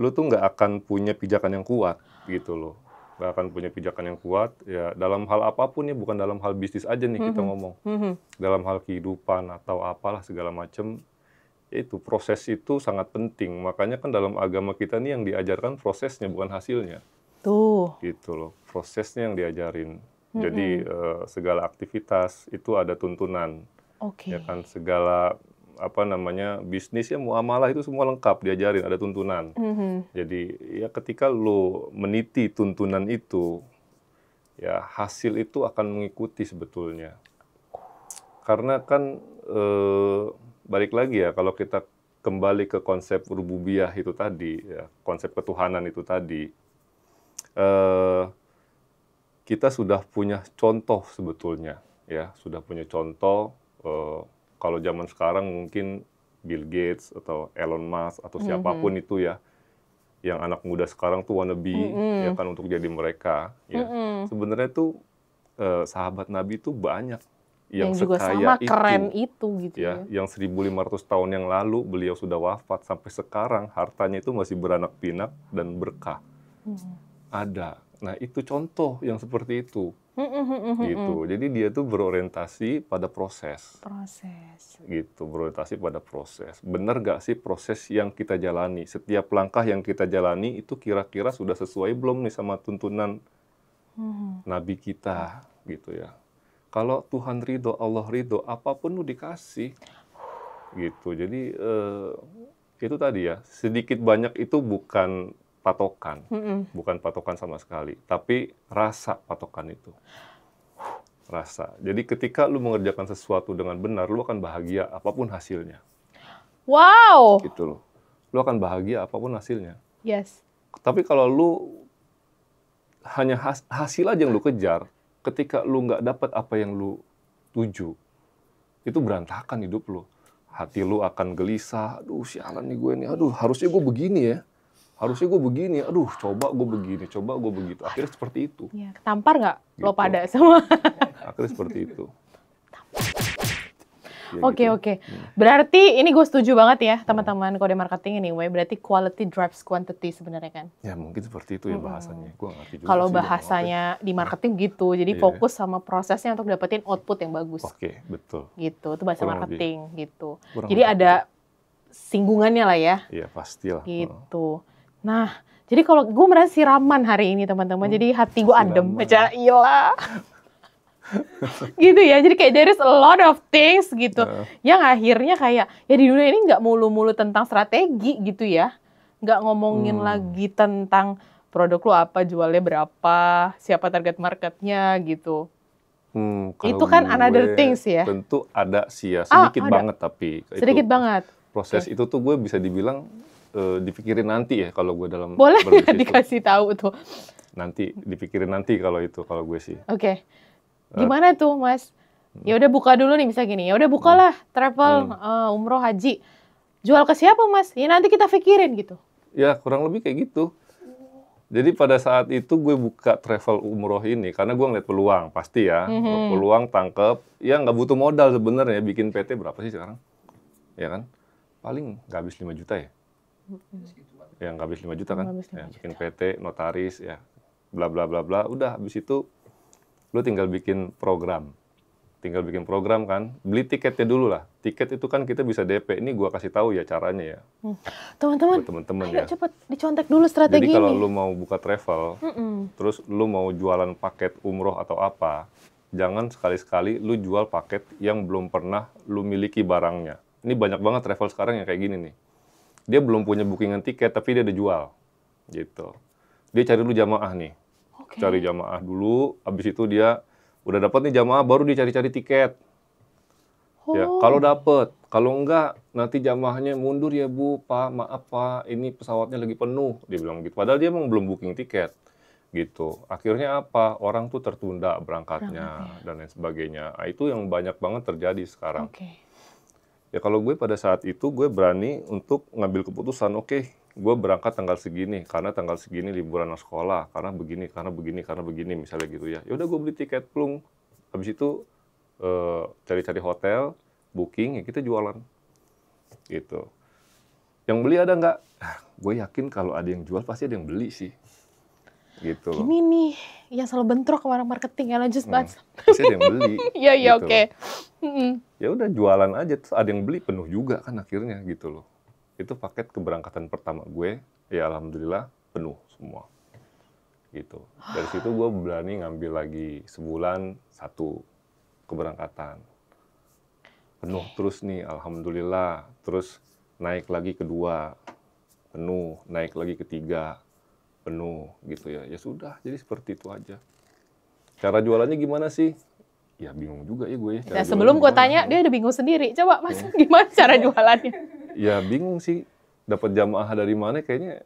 lo tuh nggak akan punya pijakan yang kuat gitu loh. Nggak akan punya pijakan yang kuat ya dalam hal apapun ya, bukan dalam hal bisnis aja nih kita ngomong. Dalam hal kehidupan atau apalah segala macam, itu proses itu sangat penting. Makanya kan dalam agama kita nih yang diajarkan prosesnya bukan hasilnya. Tuh. Gitu loh, prosesnya yang diajarin. Jadi segala aktivitas itu ada tuntunan. Oke. Ya kan, segala bisnis ya, muamalah itu semua lengkap diajarin, ada tuntunan. Jadi ya ketika lo meniti tuntunan itu, ya hasil itu akan mengikuti sebetulnya. Karena kan balik lagi ya, kalau kita kembali ke konsep rububiyah itu tadi, ya, konsep ketuhanan itu tadi, kita sudah punya contoh sebetulnya, ya sudah punya contoh. Kalau zaman sekarang mungkin Bill Gates atau Elon Musk atau siapapun itu ya, yang anak muda sekarang tuh wannabe, ya kan, untuk jadi mereka. Ya. Sebenarnya tuh sahabat Nabi tuh banyak yang juga sekaya sama keren itu gitu ya. Yang 1500 tahun yang lalu beliau sudah wafat, sampai sekarang hartanya itu masih beranak pinak dan berkah. Ada. Nah, itu contoh yang seperti itu. Gitu. Jadi dia tuh berorientasi pada proses. Gitu, berorientasi pada proses. Benar gak sih proses yang kita jalani? Setiap langkah yang kita jalani itu kira-kira sudah sesuai belum nih sama tuntunan Nabi kita, gitu ya. Kalau Tuhan ridho, Allah ridho, apapun lu dikasih. Gitu. Jadi itu tadi ya, sedikit banyak itu bukan patokan, bukan patokan sama sekali, tapi rasa patokan itu. Rasa. Jadi ketika lu mengerjakan sesuatu dengan benar, lu akan bahagia apapun hasilnya. Wow. Gitu loh. Lu akan bahagia apapun hasilnya. Yes. Tapi kalau lu hanya hasil aja yang lu kejar, ketika lu nggak dapat apa yang lu tuju, itu berantakan hidup lu. Hati lu akan gelisah, aduh sialan nih gue nih, aduh harusnya gue begini ya. Harusnya gue begini, aduh coba gue begini, coba gue begitu. Akhirnya seperti itu. Ya, ketampar nggak Gitu. lo pada semua? Akhirnya seperti itu. Ya, Oke, gitu. oke. Berarti ini gue setuju banget ya teman-teman kode marketing anyway. Berarti quality drives quantity sebenarnya kan? Ya mungkin seperti itu ya bahasanya. Gue ngerti juga Kalau sih, bahasanya di marketing gitu, jadi Iya. fokus sama prosesnya untuk dapetin output yang bagus. Oke, betul. Gitu, itu bahasa Kurang marketing gitu. Kurang Jadi lebih ada singgungannya lah ya. Iya, pastilah. Gitu. Nah, jadi kalau gue merasa siraman hari ini teman-teman, jadi hati gue adem. Siraman. Baca iyalah. Gitu ya, jadi kayak there is a lot of things gitu. Yang akhirnya kayak, ya di dunia ini nggak mulu-mulu tentang strategi gitu ya. Nggak ngomongin lagi tentang produk lu apa, jualnya berapa, siapa target marketnya gitu. Kalau Itu kan gue another things ya. Tentu ada sih ya, sedikit ada. banget tapi. Sedikit banget. Proses itu tuh gue bisa dibilang dipikirin nanti ya kalau gue dalam Boleh berbisnis tuh. dikasih tahu tuh. Nanti dipikirin nanti kalau itu, kalau gue sih. Oke. Gimana tuh, Mas? Ya udah buka dulu nih bisa gini. Ya udah bukalah travel umroh haji. Jual ke siapa, Mas? Ya nanti kita pikirin gitu. Ya kurang lebih kayak gitu. Jadi pada saat itu gue buka travel umroh ini karena gue ngeliat peluang, pasti ya. Peluang tangkep, ya nggak butuh modal sebenarnya. Bikin PT berapa sih sekarang? Ya kan? Paling nggak habis 5 juta ya? Ya nggak habis 5 juta kan? Nggak habis 5 Ya, juta. bikin PT, notaris, ya bla bla bla bla. Udah habis itu lu tinggal bikin program. tinggal bikin program kan, beli tiketnya dulu lah. Tiket itu kan kita bisa DP. Ini gua kasih tahu ya caranya ya. Teman-teman, Buat temen-temen ayo ya. cepet dicontek dulu strategi Jadi kalau ini. lu mau buka travel, terus lu mau jualan paket umroh atau apa, jangan sekali-sekali lu jual paket yang belum pernah lu miliki barangnya. Ini banyak banget travel sekarang yang kayak gini nih. Dia belum punya bookingan tiket, tapi dia udah jual. Gitu. Dia cari dulu jamaah nih. Oke. Cari jamaah dulu, habis itu dia udah dapat nih jamaah, baru dia cari-cari tiket. Ya, kalau dapet, kalau enggak nanti jamaahnya mundur ya Bu, Pak, maaf Pak, ini pesawatnya lagi penuh, dia bilang gitu. Padahal dia emang belum booking tiket, gitu. Akhirnya apa? Orang tuh tertunda berangkatnya dan lain sebagainya. Nah, itu yang banyak banget terjadi sekarang. Oke. Ya kalau gue pada saat itu gue berani untuk ngambil keputusan, oke, gue berangkat tanggal segini karena tanggal segini liburan anak sekolah, karena begini, misalnya gitu ya. Ya udah gue beli tiket plung. Habis itu cari-cari hotel, booking, ya kita jualan. Gitu. Yang beli ada nggak? Gue yakin kalau ada yang jual pasti ada yang beli sih. Gitu loh. Ini nih yang selalu bentrok sama orang marketing ya, lanjut Mas. Pasti ada yang beli. Iya, iya, gitu oke. loh. Ya udah jualan aja, terus ada yang beli penuh juga kan akhirnya gitu loh. Itu paket keberangkatan pertama gue, ya alhamdulillah penuh semua. Gitu. Dari situ gue berani ngambil lagi sebulan 1 keberangkatan. Penuh terus nih, alhamdulillah. Terus naik lagi kedua, penuh. Naik lagi ketiga, penuh gitu ya. Ya sudah, jadi seperti itu aja. Cara jualannya gimana sih? Ya bingung juga ya gue. Nah, sebelum gue tanya, dia udah bingung sendiri. Coba Mas, gimana cara jualannya? Ya bingung sih. Dapat jamaah dari mana kayaknya.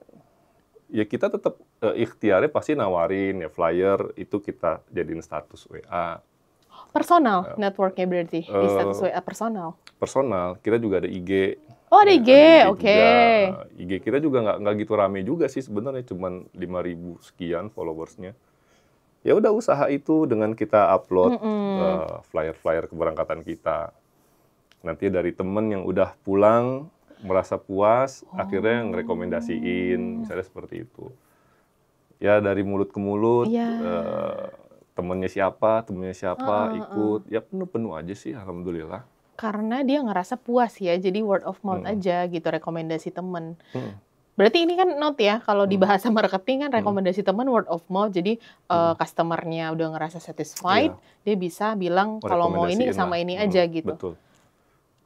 Ya kita tetap ikhtiarnya pasti nawarin ya flyer, itu kita jadiin status WA. Personal networknya berarti, di status WA personal. Personal, kita juga ada IG. Oh, ada IG, ada oke. juga. IG kita juga nggak gitu rame juga sih sebenarnya, cuman 5.000 sekian followersnya. Ya udah usaha itu dengan kita upload flyer-flyer keberangkatan kita. Nanti dari temen yang udah pulang merasa puas, akhirnya ngerekomendasiin, misalnya seperti itu. Ya dari mulut ke mulut, temennya siapa, ikut, ya penuh-penuh aja sih, alhamdulillah. Karena dia ngerasa puas ya, jadi word of mouth aja gitu, rekomendasi temen. Berarti ini kan note ya, kalau di bahasa marketing kan rekomendasi teman word of mouth, jadi customer-nya udah ngerasa satisfied, dia bisa bilang kalau mau ini sama ini aja gitu. Betul.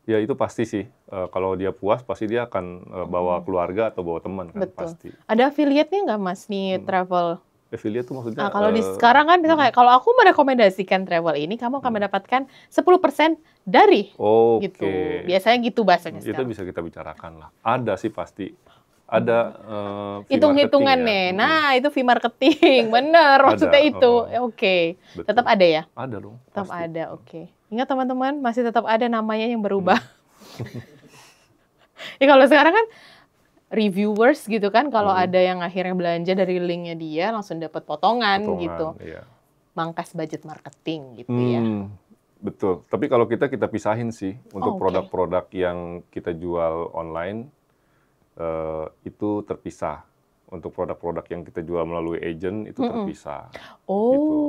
Ya itu pasti sih, kalau dia puas pasti dia akan bawa keluarga atau bawa teman kan. Betul. Pasti. Ada affiliate-nya nggak Mas nih travel? Affiliate itu maksudnya? Nah, kalau di sekarang kan misalnya kayak kalau aku merekomendasikan travel ini, kamu akan mendapatkan 10% dari gitu. Biasanya gitu bahasanya sekarang. Itu bisa kita bicarakan lah. Ada sih pasti. Ada hitung-hitungan nih. Nah, itu fee marketing. Bener, maksudnya itu. Oke. Tetap ada ya? Ada dong. Tetap ada, oke. Ingat teman-teman, masih tetap ada namanya yang berubah. Ya kalau sekarang kan reviewers gitu kan, kalau ada yang akhirnya belanja dari linknya dia, langsung dapat potongan gitu. Iya. Mangkas budget marketing gitu ya. Betul. Tapi kalau kita pisahin sih, untuk produk-produk yang kita jual online, itu terpisah. Untuk produk-produk yang kita jual melalui agent itu terpisah. Gitu.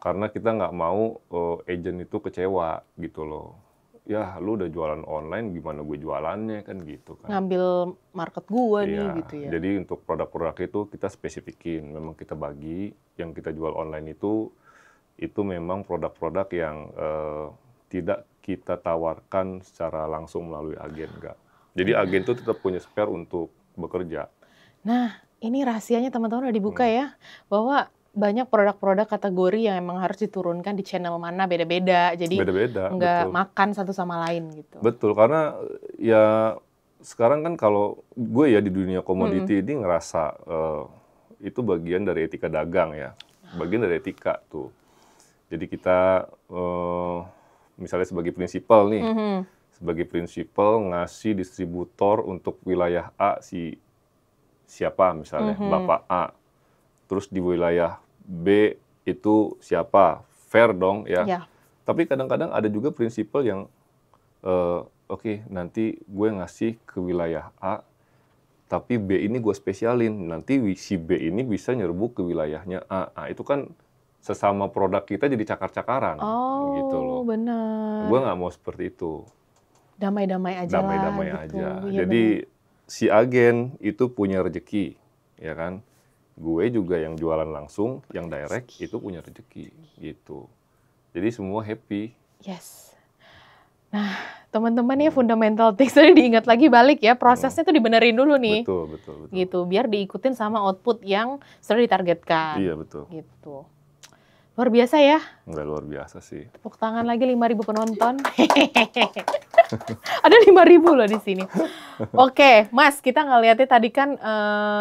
Karena kita nggak mau agent itu kecewa gitu loh. Ya lu udah jualan online, gimana gue jualannya kan gitu kan. Ngambil market gue nih gitu ya. Jadi untuk produk-produk itu kita spesifikin. Memang kita bagi yang kita jual online itu memang produk-produk yang tidak kita tawarkan secara langsung melalui agen, enggak. Jadi agen itu tetap punya spare untuk bekerja. Nah, ini rahasianya teman-teman udah dibuka ya, bahwa banyak produk-produk kategori yang emang harus diturunkan di channel mana beda-beda, jadi nggak makan satu sama lain gitu. Betul, karena ya sekarang kan kalau gue ya di dunia komoditi ini ngerasa itu bagian dari etika dagang ya, bagian dari etika tuh. Jadi kita misalnya sebagai prinsipal nih, sebagai prinsipal ngasih distributor untuk wilayah A siapa misalnya, Bapak A. Terus di wilayah B itu siapa? Fair dong ya. Tapi kadang-kadang ada juga prinsipal yang oke, nanti gue ngasih ke wilayah A, tapi B ini gue spesialin. Nanti si B ini bisa nyerbu ke wilayahnya A. Nah, itu kan sesama produk kita jadi cakar-cakaran, gitu loh. Oh, benar. Gue nggak mau seperti itu. Damai-damai aja lah Damai-damai gitu. aja. Iya, Jadi si agen itu punya rezeki, ya kan? Gue juga yang jualan langsung, yang direct itu punya rezeki, gitu. Jadi semua happy. Yes. Nah, teman-teman ya fundamental things tadi diingat lagi balik ya, prosesnya tuh dibenerin dulu nih. Betul, betul, betul. Gitu, biar diikutin sama output yang sudah ditargetkan. Iya, betul. Gitu. Luar biasa ya. Nggak luar biasa sih. Tepuk tangan lagi 5.000 penonton. Ada 5.000 loh di sini. Oke, Mas, kita ngeliatnya tadi kan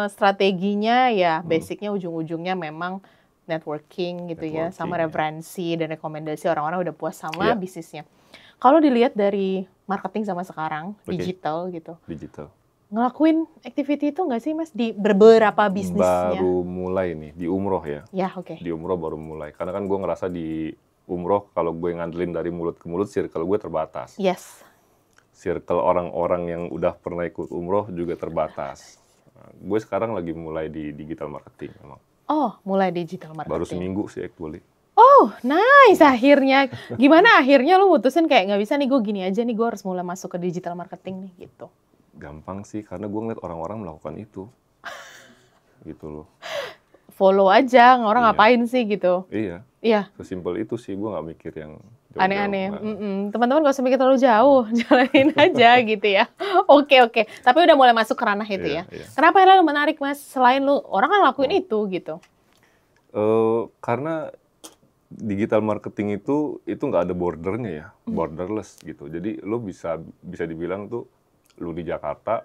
strateginya ya, basicnya ujung-ujungnya memang networking gitu ya, sama referensi dan rekomendasi orang-orang udah puas sama bisnisnya. Kalau dilihat dari marketing sama sekarang, digital gitu. Digital. Ngelakuin activity itu nggak sih, Mas, di beberapa bisnisnya? Baru mulai nih, di umroh ya. Ya, oke. Di umroh baru mulai. Karena kan gue ngerasa di umroh, kalau gue ngandelin dari mulut ke mulut, circle gue terbatas. Yes. Circle orang-orang yang udah pernah ikut umroh juga terbatas. Nah, gue sekarang lagi mulai di digital marketing memang. Oh, mulai digital marketing. Baru seminggu sih actually. Oh, nice akhirnya. Gimana akhirnya lu mutusin kayak nggak bisa nih, gue gini aja nih, gue harus mulai masuk ke digital marketing nih gitu? Gampang sih, karena gue ngeliat orang-orang melakukan itu. Gitu loh. Follow aja, orang ngapain sih gitu. Iya. Iya. Sesimpel itu sih, gue nggak mikir yang jauh-jauh. Aneh-aneh. Teman-teman gak usah mikir terlalu jauh, jalanin aja gitu ya. Oke. Tapi udah mulai masuk ke ranah itu ya. Iya. Kenapa akhirnya lu menarik, Mas? Selain lu, orang kan lakuin itu gitu. Karena digital marketing itu nggak ada bordernya ya, borderless gitu. Jadi lo bisa dibilang tuh, lu di Jakarta,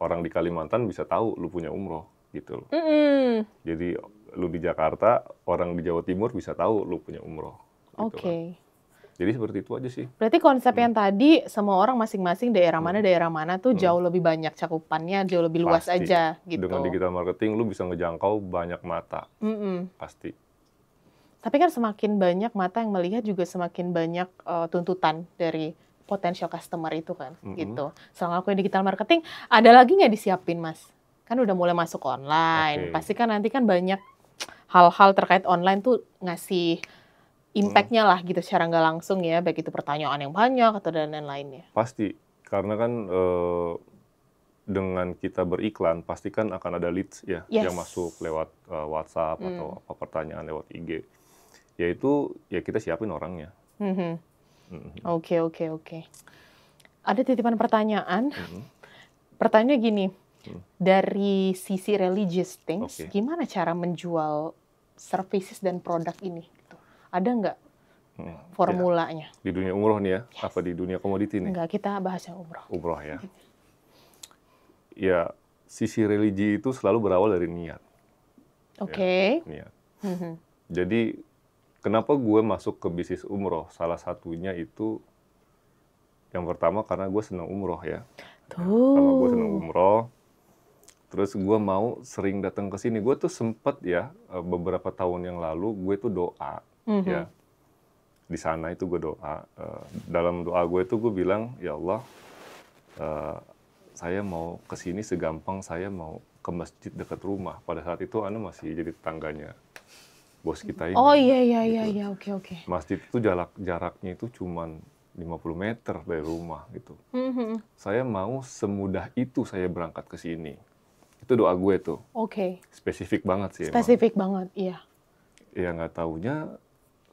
orang di Kalimantan bisa tahu lu punya umroh gitu loh. Jadi lu di Jakarta, orang di Jawa Timur bisa tahu lu punya umroh. Gitu kan. Jadi seperti itu aja sih. Berarti konsep yang tadi, semua orang masing-masing daerah mana tuh jauh lebih banyak cakupannya, jauh lebih luas aja gitu. Dengan digital marketing lu bisa ngejangkau banyak mata. Pasti. Tapi kan semakin banyak mata yang melihat juga semakin banyak tuntutan dari potensial customer itu kan, gitu. Setelah ngelakuin digital marketing, ada lagi nggak disiapin, Mas? Kan udah mulai masuk online, pasti kan nanti kan banyak hal-hal terkait online tuh ngasih impact-nya lah gitu secara nggak langsung ya, baik itu pertanyaan yang banyak atau dan lain-lainnya. Pasti, karena kan dengan kita beriklan, pasti kan akan ada leads ya, yang masuk lewat WhatsApp atau apa pertanyaan lewat IG. Yaitu ya kita siapin orangnya. Oke. Ada titipan pertanyaan. Pertanyaannya gini, dari sisi religious things, gimana cara menjual services dan produk ini? Gitu. Ada nggak formulanya? Di dunia umroh nih ya? Apa di dunia komoditi nih? Enggak, kita bahas yang umroh. Umroh ya. Ya, sisi religi itu selalu berawal dari niat. Oke. Ya, niat. Jadi, kenapa gue masuk ke bisnis umroh? Salah satunya itu, yang pertama karena gue senang umroh ya. Karena gue senang umroh, terus gue mau sering datang ke sini. Gue tuh sempet ya, beberapa tahun yang lalu, gue tuh doa. Ya. Di sana itu gue doa. Dalam doa gue itu gue bilang, ya Allah, saya mau ke sini segampang saya mau ke masjid dekat rumah. Pada saat itu Ana masih jadi tetangganya bos kita ini. Oh iya, oke. Masjid itu jaraknya itu cuman 50 meter dari rumah gitu. Saya mau semudah itu saya berangkat ke sini. Itu doa gue tuh. Oke. Spesifik banget sih. Spesifik banget, iya. Ya nggak taunya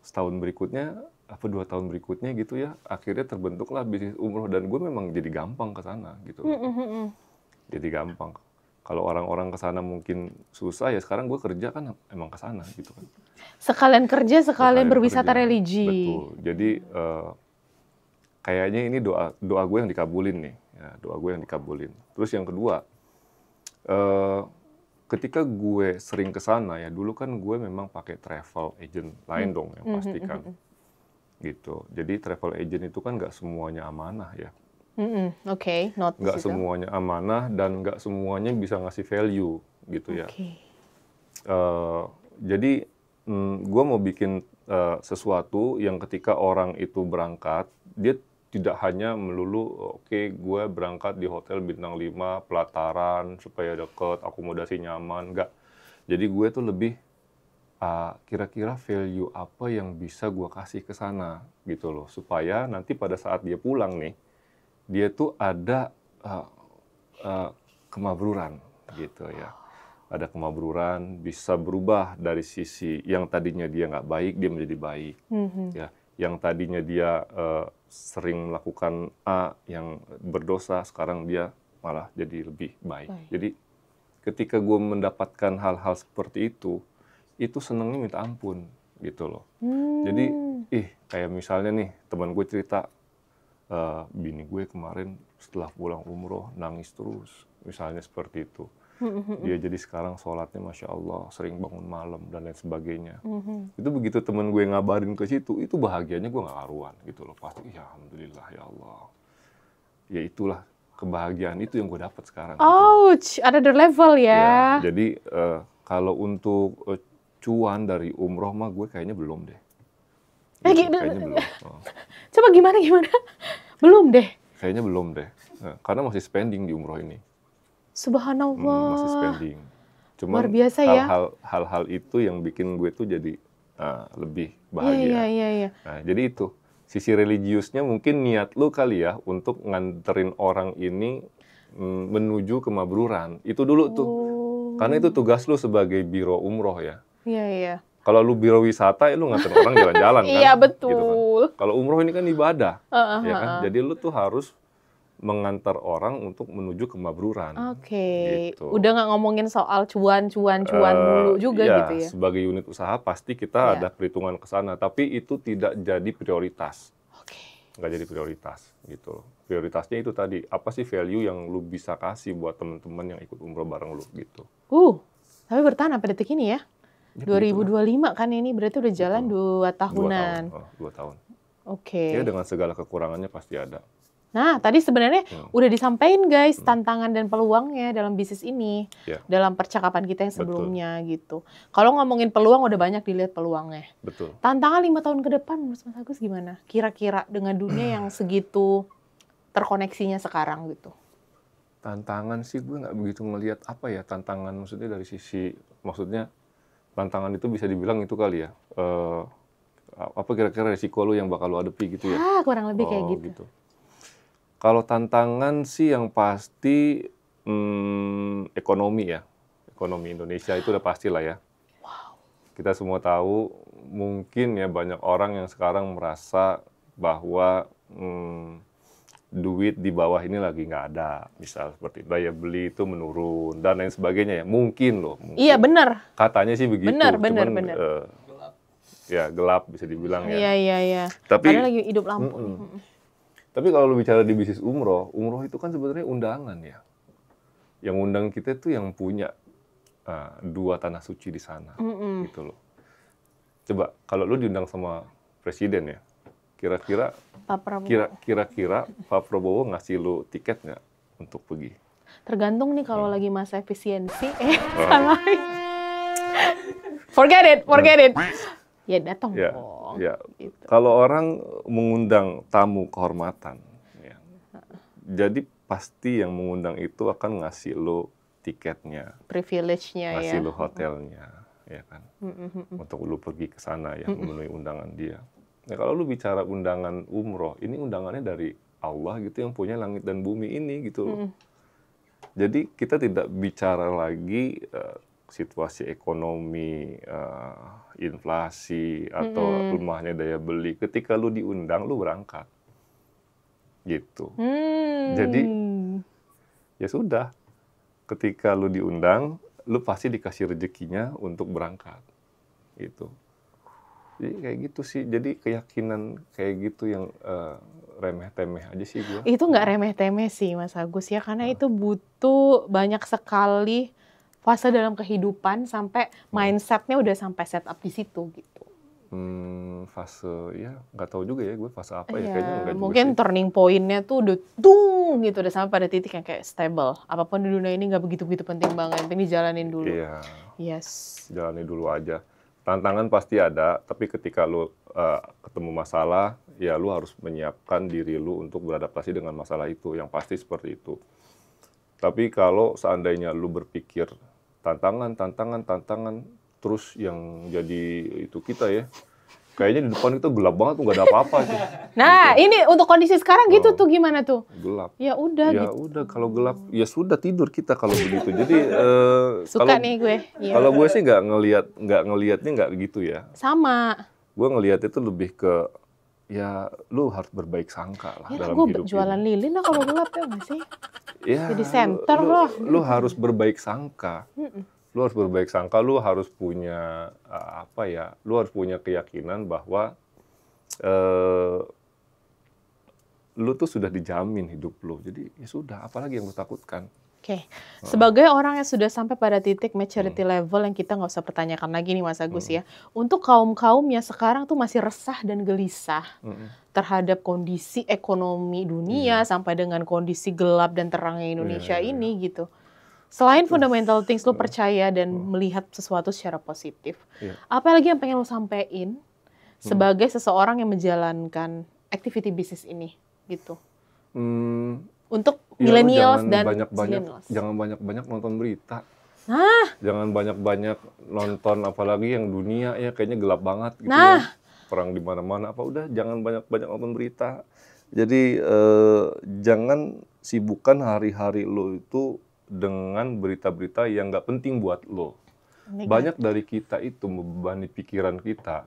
setahun berikutnya, apa 2 tahun berikutnya gitu ya, akhirnya terbentuklah bisnis umroh dan gue memang jadi gampang ke sana gitu. Jadi gampang. Kalau orang-orang ke sana mungkin susah ya, sekarang gue kerja kan emang ke sana gitu kan. Sekalian kerja, sekalian berwisata religi. Betul. Jadi kayaknya ini doa gue yang dikabulin nih. Ya, doa gue yang dikabulin. Terus yang kedua, ketika gue sering ke sana ya, dulu kan gue memang pakai travel agent lain dong yang pastikan. Gitu. Jadi travel agent itu kan nggak semuanya amanah ya. Oke, nggak semuanya amanah dan nggak semuanya bisa ngasih value gitu ya. Jadi gue mau bikin sesuatu yang ketika orang itu berangkat, dia tidak hanya melulu, oke, gue berangkat di hotel bintang 5, pelataran, supaya deket, akomodasi nyaman, enggak. Jadi gue tuh lebih kira-kira value apa yang bisa gue kasih ke sana gitu loh, supaya nanti pada saat dia pulang nih, dia tuh ada kemabruran gitu ya. Ada kemabruran, bisa berubah dari sisi yang tadinya dia nggak baik, dia menjadi baik. Ya, yang tadinya dia sering melakukan yang berdosa, sekarang dia malah jadi lebih baik. Jadi ketika gue mendapatkan hal-hal seperti itu senangnya minta ampun gitu loh. Jadi, kayak misalnya nih, teman gue cerita, bini gue kemarin setelah pulang umroh nangis terus, misalnya seperti itu. Dia jadi sekarang sholatnya Masya Allah, sering bangun malam dan lain sebagainya. Itu begitu teman gue ngabarin ke situ, itu bahagianya gue nggak karuan gitu loh. Pasti, ya Alhamdulillah ya Allah. Ya itulah kebahagiaan itu yang gue dapat sekarang. Ouch, another level ya. Jadi kalau untuk cuan dari umroh mah gue kayaknya belum deh. Kayaknya belum. Coba gimana? Belum deh. Kayaknya belum deh. Karena masih spending di umroh ini. Subhanallah. Masih spending. Cuman luar biasa ya. Hal-hal itu yang bikin gue tuh jadi lebih bahagia. Iya. Nah, jadi itu. Sisi religiusnya mungkin niat lu kali ya untuk nganterin orang ini menuju kemabruran. Itu dulu tuh. Karena itu tugas lu sebagai biro umroh ya. Iya. Kalau lu biro wisata, lu nganterin orang jalan-jalan kan? Iya, betul. Gitu kan? Kalau umroh ini kan ibadah. Ya kan? Jadi lu tuh harus mengantar orang untuk menuju kemabruran. Oke. Gitu. Udah nggak ngomongin soal cuan dulu juga gitu ya? Sebagai unit usaha pasti kita ada perhitungan ke sana, tapi itu tidak jadi prioritas. Nggak jadi prioritas gitu. Prioritasnya itu tadi, apa sih value yang lu bisa kasih buat teman-teman yang ikut umroh bareng lu gitu. Tapi bertahan sampai detik ini ya? 2025 kan ini berarti udah jalan 2 tahunan. 2 tahun. Oke. Ya dengan segala kekurangannya pasti ada. Nah, tadi sebenarnya udah disampaikan guys tantangan dan peluangnya dalam bisnis ini. Dalam percakapan kita yang sebelumnya gitu. Kalau ngomongin peluang udah banyak dilihat peluangnya. Betul. Tantangan 5 tahun ke depan Mas Agus gimana? Kira-kira dengan dunia yang segitu terkoneksinya sekarang gitu. Tantangan sih gue nggak begitu ngelihat apa ya tantangan, maksudnya dari sisi, maksudnya tantangan itu bisa dibilang itu kali ya. Apa kira-kira resiko lu yang bakal lu hadapi gitu ya? Kurang lebih kayak gitu. Kalau tantangan sih yang pasti ekonomi ya. Ekonomi Indonesia itu udah pasti lah ya. Wow. Kita semua tahu mungkin ya banyak orang yang sekarang merasa bahwa duit di bawah ini lagi nggak ada. Misal seperti daya beli itu menurun dan lain sebagainya ya. Mungkin loh. Mungkin. Iya benar. Katanya sih begitu. Benar. Ya gelap bisa dibilang ya. Iya. Tapi padahal lagi hidup lampu. Tapi kalau lu bicara di bisnis umroh itu kan sebenarnya undangan ya. Yang undang kita tuh yang punya 2 tanah suci di sana, gitu loh. Coba kalau lu diundang sama presiden ya, kira-kira Pak Prabowo ngasih lu tiket nggak untuk pergi? Tergantung nih kalau lagi masa efisiensi, salah. Forget it. Ya datang dong. Ya. Gitu. Kalau orang mengundang tamu kehormatan, ya, jadi pasti yang mengundang itu akan ngasih lo tiketnya, privilege-nya ngasih lo hotelnya, ya kan, untuk lo pergi ke sana ya, memenuhi undangan dia. Nah, kalau lo bicara undangan umroh, ini undangannya dari Allah gitu yang punya langit dan bumi ini gitu. Jadi kita tidak bicara lagi situasi ekonomi, inflasi, atau lemahnya daya beli. Ketika lu diundang, lu berangkat. Gitu. Jadi, ya sudah. Ketika lu diundang, lu pasti dikasih rezekinya untuk berangkat. Gitu. Jadi kayak gitu sih. Jadi keyakinan kayak gitu yang remeh-temeh aja sih gue. Itu nggak remeh-temeh sih Mas Agus ya. Karena itu butuh banyak sekali fase dalam kehidupan sampai mindsetnya udah sampai set up di situ gitu. Fase ya nggak tahu juga ya gue fase apa ya, kayaknya enggak juga mungkin sih. Turning point-nya tuh udah gitu udah sampai pada titik yang kayak stable. Apapun di dunia ini nggak begitu penting banget, ini jalanin dulu. Iya. Yes. Jalanin dulu aja. Tantangan pasti ada, tapi ketika lu ketemu masalah, ya lu harus menyiapkan diri lu untuk beradaptasi dengan masalah itu, yang pasti seperti itu. Tapi kalau seandainya lu berpikir tantangan, terus yang jadi itu kita ya. Kayaknya di depan itu gelap banget tuh, nggak ada apa-apa tuh. Nah, ini untuk kondisi sekarang gitu tuh gimana tuh? Gelap. Ya udah Ya gitu. udah, kalau gelap ya sudah tidur kita kalau begitu. Jadi Suka nih gue. Iya. kalau gue sih nggak ngelihatnya nggak gitu ya. Sama. Gue ngelihat itu lebih ke ya lu harus berbaik sangka lah Ya dalam gue hidup jualan ini. lilin lah kalau gelap ya nggak sih? Ya, Jadi center loh. lu harus berbaik sangka. Lu harus berbaik sangka, lu harus punya lu harus punya keyakinan bahwa lu tuh sudah dijamin hidup lu. Jadi ya sudah, apalagi yang lu takutkan. Oke, sebagai orang yang sudah sampai pada titik maturity level yang kita nggak usah pertanyakan lagi nih Mas Agus ya. Untuk kaum-kaum yang sekarang tuh masih resah dan gelisah terhadap kondisi ekonomi dunia sampai dengan kondisi gelap dan terangnya Indonesia ini gitu. Selain fundamental things lo percaya dan melihat sesuatu secara positif, apa lagi yang pengen lo sampein sebagai seseorang yang menjalankan activity bisnis ini gitu? Untuk millennials dan zillennials. Jangan banyak-banyak nonton berita. Nah, Jangan banyak-banyak nonton, apalagi yang dunia ya kayaknya gelap banget gitu Nah. ya. Perang di mana-mana, udah jangan banyak-banyak nonton berita. Jadi jangan sibukkan hari-hari lo itu dengan berita-berita yang nggak penting buat lo. Banyak dari kita itu membebani pikiran kita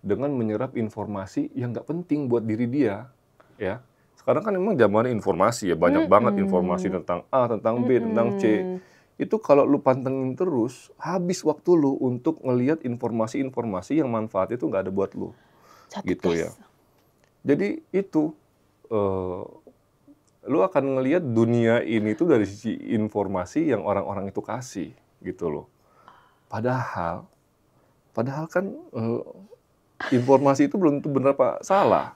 dengan menyerap informasi yang nggak penting buat diri dia, ya. Sekarang kan memang zaman informasi ya, banyak banget informasi tentang A, tentang B, tentang C. Itu kalau lu pantengin terus, habis waktu lu untuk ngelihat informasi-informasi yang manfaat itu nggak ada buat lu. Gitu ya. Jadi itu, lu akan ngelihat dunia ini tuh dari sisi informasi yang orang-orang itu kasih, gitu loh. Padahal kan informasi itu belum tentu benar apa salah.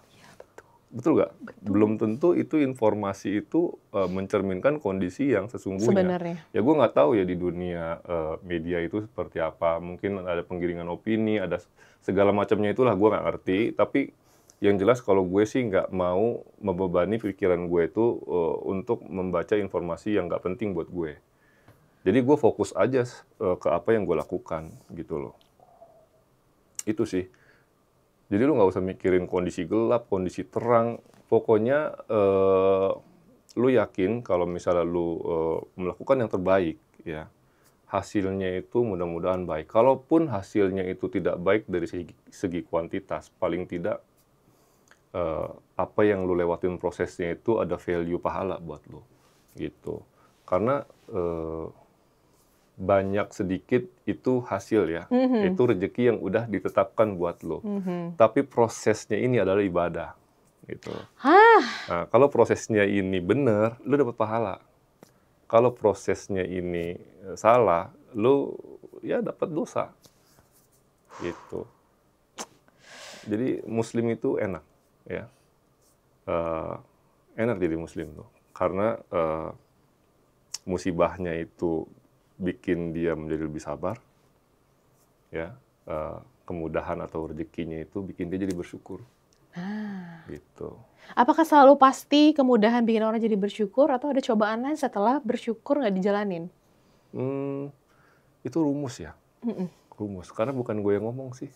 Betul nggak? Belum tentu itu informasi itu mencerminkan kondisi yang sesungguhnya. Sebenarnya. Ya gue nggak tahu ya di dunia media itu seperti apa. Mungkin ada penggiringan opini, ada segala macamnya itulah, gue nggak ngerti. Tapi yang jelas kalau gue sih nggak mau membebani pikiran gue itu untuk membaca informasi yang nggak penting buat gue. Jadi gue fokus aja ke apa yang gue lakukan gitu loh. Itu sih. Jadi lu nggak usah mikirin kondisi gelap, kondisi terang. Pokoknya lu yakin kalau misalnya lu melakukan yang terbaik, ya hasilnya itu mudah-mudahan baik. Kalaupun hasilnya itu tidak baik dari segi kuantitas, paling tidak apa yang lu lewatin prosesnya itu ada value pahala buat lu, gitu. Karena banyak sedikit itu hasil ya, itu rezeki yang udah ditetapkan buat lo. Tapi prosesnya ini adalah ibadah, gitu. Nah, kalau prosesnya ini benar, lo dapat pahala. Kalau prosesnya ini salah, lo ya dapat dosa, gitu. Jadi Muslim itu enak, ya, enak jadi Muslim tuh, karena musibahnya itu bikin dia menjadi lebih sabar, ya, kemudahan atau rezekinya itu bikin dia jadi bersyukur, gitu. Apakah selalu pasti kemudahan bikin orang jadi bersyukur atau ada cobaan lain setelah bersyukur nggak dijalanin? Itu rumus ya, rumus. Karena bukan gue yang ngomong sih,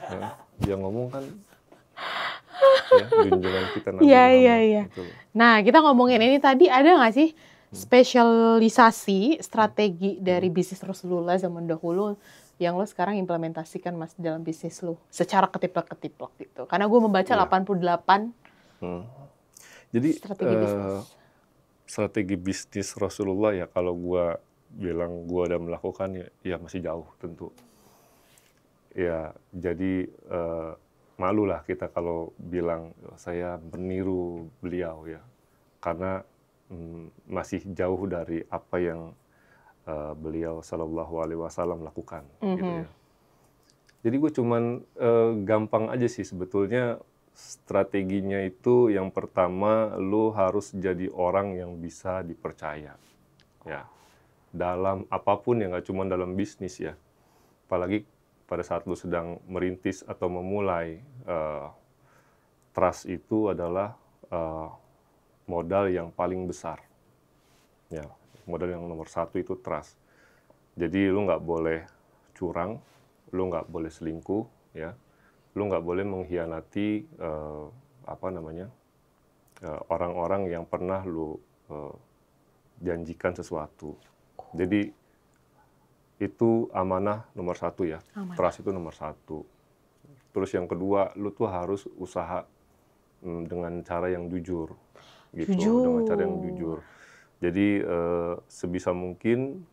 ya, yang ngomong kan ya, junjungan kita Nabi Muhammad. Iya. Nah, kita ngomongin ini tadi, ada nggak sih spesialisasi strategi dari bisnis Rasulullah zaman dahulu yang lo sekarang implementasikan Mas dalam bisnis lo secara ketiplek-ketiplek gitu? Karena gue membaca 88 Jadi strategi bisnis. bisnis Rasulullah ya, kalau gue bilang gue udah melakukan ya masih jauh tentu. Ya jadi malu lah kita kalau bilang saya meniru beliau ya, karena masih jauh dari apa yang beliau Shallallahu Alaihi Wasallam lakukan, gitu ya. Jadi gue cuman gampang aja sih sebetulnya strateginya itu. Yang pertama, lu harus jadi orang yang bisa dipercaya, ya, dalam apapun ya, nggak cuma dalam bisnis ya. Apalagi pada saat lu sedang merintis atau memulai, trust itu adalah modal yang paling besar, ya, modal yang nomor satu itu trust. Jadi lu nggak boleh curang, lu nggak boleh selingkuh, ya, lu nggak boleh mengkhianati orang-orang yang pernah lu janjikan sesuatu. Jadi itu amanah nomor 1 ya, trust itu nomor 1. Terus yang kedua, lu tuh harus usaha dengan cara yang jujur, gitu, dengan cara yang jujur. Jadi sebisa mungkin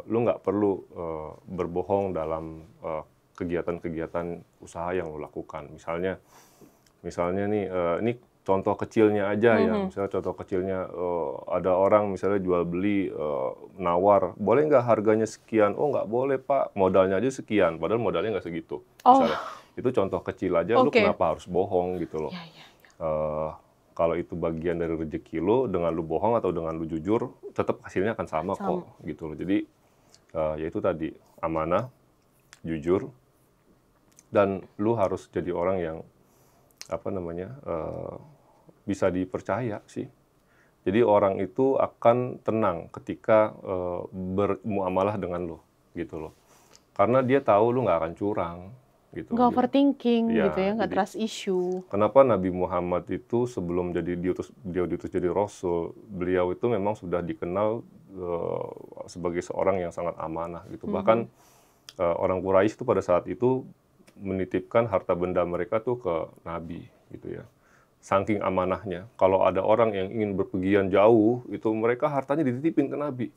lu nggak perlu berbohong dalam kegiatan-kegiatan usaha yang lu lakukan. Misalnya nih, ini contoh kecilnya aja ya. Misalnya contoh kecilnya ada orang misalnya jual beli nawar, boleh nggak harganya sekian? Oh nggak boleh Pak, modalnya aja sekian, padahal modalnya nggak segitu. Misalnya itu contoh kecil aja, lu kenapa harus bohong gitu loh? Kalau itu bagian dari rezeki lu, dengan lu bohong atau dengan lu jujur, tetap hasilnya akan sama kok gitu loh. Jadi ya itu tadi, amanah, jujur, dan lu harus jadi orang yang bisa dipercaya sih. Jadi orang itu akan tenang ketika bermuamalah dengan lo, gitu loh. Karena dia tahu lu nggak akan curang, gitu. Nggak overthinking, ya, gitu ya, nggak trust issue. Kenapa Nabi Muhammad itu sebelum beliau diutus jadi Rasul, beliau itu memang sudah dikenal sebagai seorang yang sangat amanah, gitu. Bahkan orang Quraisy itu pada saat itu menitipkan harta benda mereka tuh ke Nabi, gitu ya. Saking amanahnya, kalau ada orang yang ingin berpergian jauh, itu mereka hartanya dititipin ke Nabi.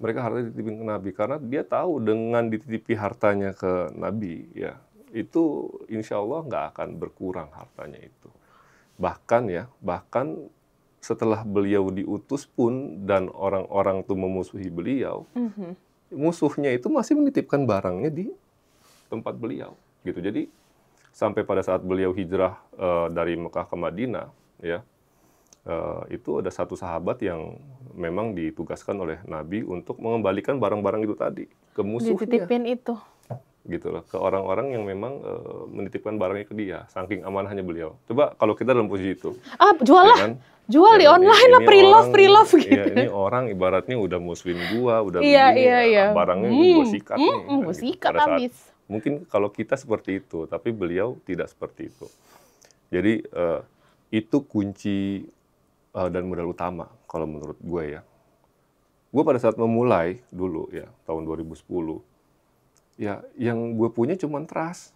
Mereka hartanya dititipin ke Nabi, karena dia tahu dengan dititipi hartanya ke Nabi, ya, itu insya Allah nggak akan berkurang hartanya itu. Bahkan setelah beliau diutus pun, dan orang-orang tuh memusuhi beliau, musuhnya itu masih menitipkan barangnya di tempat beliau, gitu. Jadi sampai pada saat beliau hijrah dari Mekah ke Madinah, ya, itu ada satu sahabat yang memang ditugaskan oleh Nabi untuk mengembalikan barang-barang itu tadi ke musuhnya. Dititipin itu. Gitu loh, ke orang-orang yang memang menitipkan barangnya ke dia, saking amanahnya beliau. Coba kalau kita dalam posisi itu. Jual lah. Ya kan? Jual di online lah, pre-love gitu. Ya, ini orang ibaratnya udah musuhin gua, udah barangnya gua sikat nih. Gua sikat habis. Mungkin kalau kita seperti itu, tapi beliau tidak seperti itu. Jadi itu kunci dan modal utama kalau menurut gue ya. Gue pada saat memulai dulu ya, tahun 2010, ya yang gue punya cuma trust,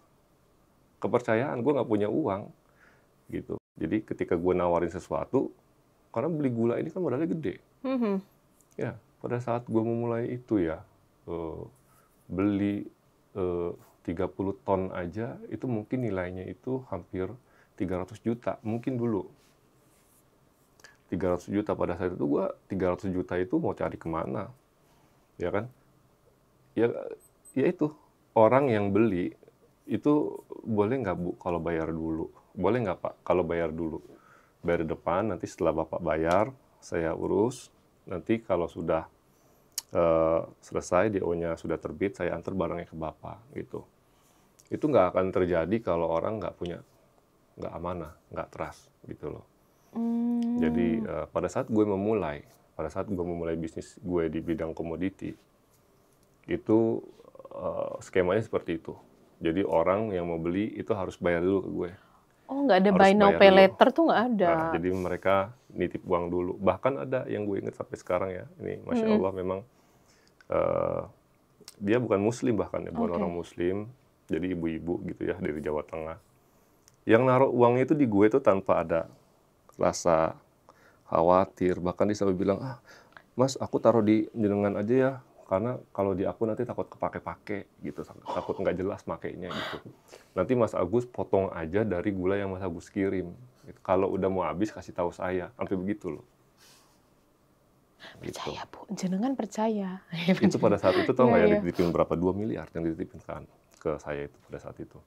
kepercayaan. Gue nggak punya uang, gitu. Jadi ketika gue nawarin sesuatu, karena beli gula ini kan modalnya gede. Ya, pada saat gue memulai itu ya, beli 30 ton aja, itu mungkin nilainya itu hampir 300 juta, mungkin dulu. 300 juta pada saat itu, gue 300 juta itu mau cari kemana, ya kan? Ya itu, orang yang beli, itu boleh nggak Bu kalau bayar dulu? Boleh nggak Pak kalau bayar dulu? Bayar di depan, nanti setelah Bapak bayar, saya urus, nanti kalau sudah selesai, DO-nya sudah terbit, saya antar barangnya ke Bapak, gitu. Itu nggak akan terjadi kalau orang nggak amanah, nggak trust, gitu loh. Jadi pada saat gue memulai bisnis gue di bidang komoditi, itu skemanya seperti itu. Jadi orang yang mau beli itu harus bayar dulu ke gue. Oh, nggak ada buy now pay later tuh nggak ada. Nah, jadi mereka nitip uang dulu. Bahkan ada yang gue ingat sampai sekarang ya, ini Masya Allah memang dia bukan Muslim, bahkan ya, bukan orang Muslim, jadi ibu-ibu gitu ya dari Jawa Tengah. Yang naruh uangnya itu di gue itu tanpa ada rasa khawatir, bahkan dia sampai bilang, Mas aku taruh di jenengan aja ya, karena kalau di aku nanti takut kepake-pake gitu, takut nggak jelas makainya gitu. Nanti Mas Agus potong aja dari gula yang Mas Agus kirim. Gitu. Kalau udah mau habis kasih tahu saya, sampai begitu loh. Percaya Bu, jenengan percaya. Itu pada saat itu tau nggak yang dititipin berapa? 2 miliar yang dititipin kan ke saya itu pada saat itu.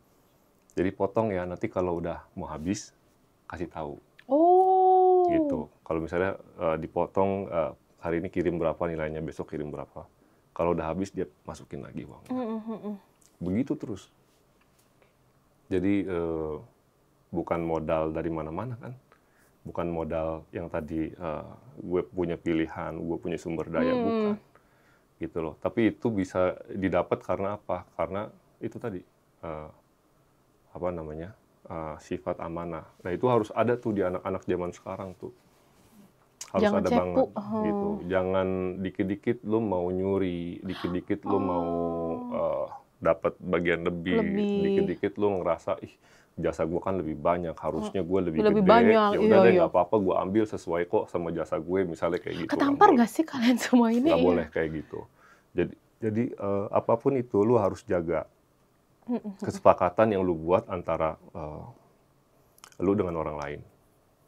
Jadi potong ya, nanti kalau udah mau habis kasih tahu. Oh. Gitu. Kalau misalnya dipotong hari ini kirim berapa nilainya, besok kirim berapa. Kalau udah habis dia masukin lagi uangnya. Begitu terus. Jadi bukan modal dari mana-mana kan. Bukan modal yang tadi gue punya pilihan, gue punya sumber daya, bukan. gitu loh. Tapi itu bisa didapat karena apa? Karena itu tadi apa namanya, sifat amanah. Nah itu harus ada tuh di anak-anak zaman sekarang tuh. Harus Jangan ada cepu. banget gitu. Jangan dikit-dikit lu mau nyuri, dikit-dikit lu mau dapat bagian lebih, dikit-dikit lu ngerasa ih jasa gue kan lebih banyak, harusnya gue lebih gede. banyak, Ya udah deh nggak apa-apa, gue ambil sesuai kok sama jasa gue, misalnya kayak gitu. Ketampar nggak sih kalian semua ini? Nggak boleh kayak gitu. Jadi apapun itu lu harus jaga kesepakatan yang lu buat antara lu dengan orang lain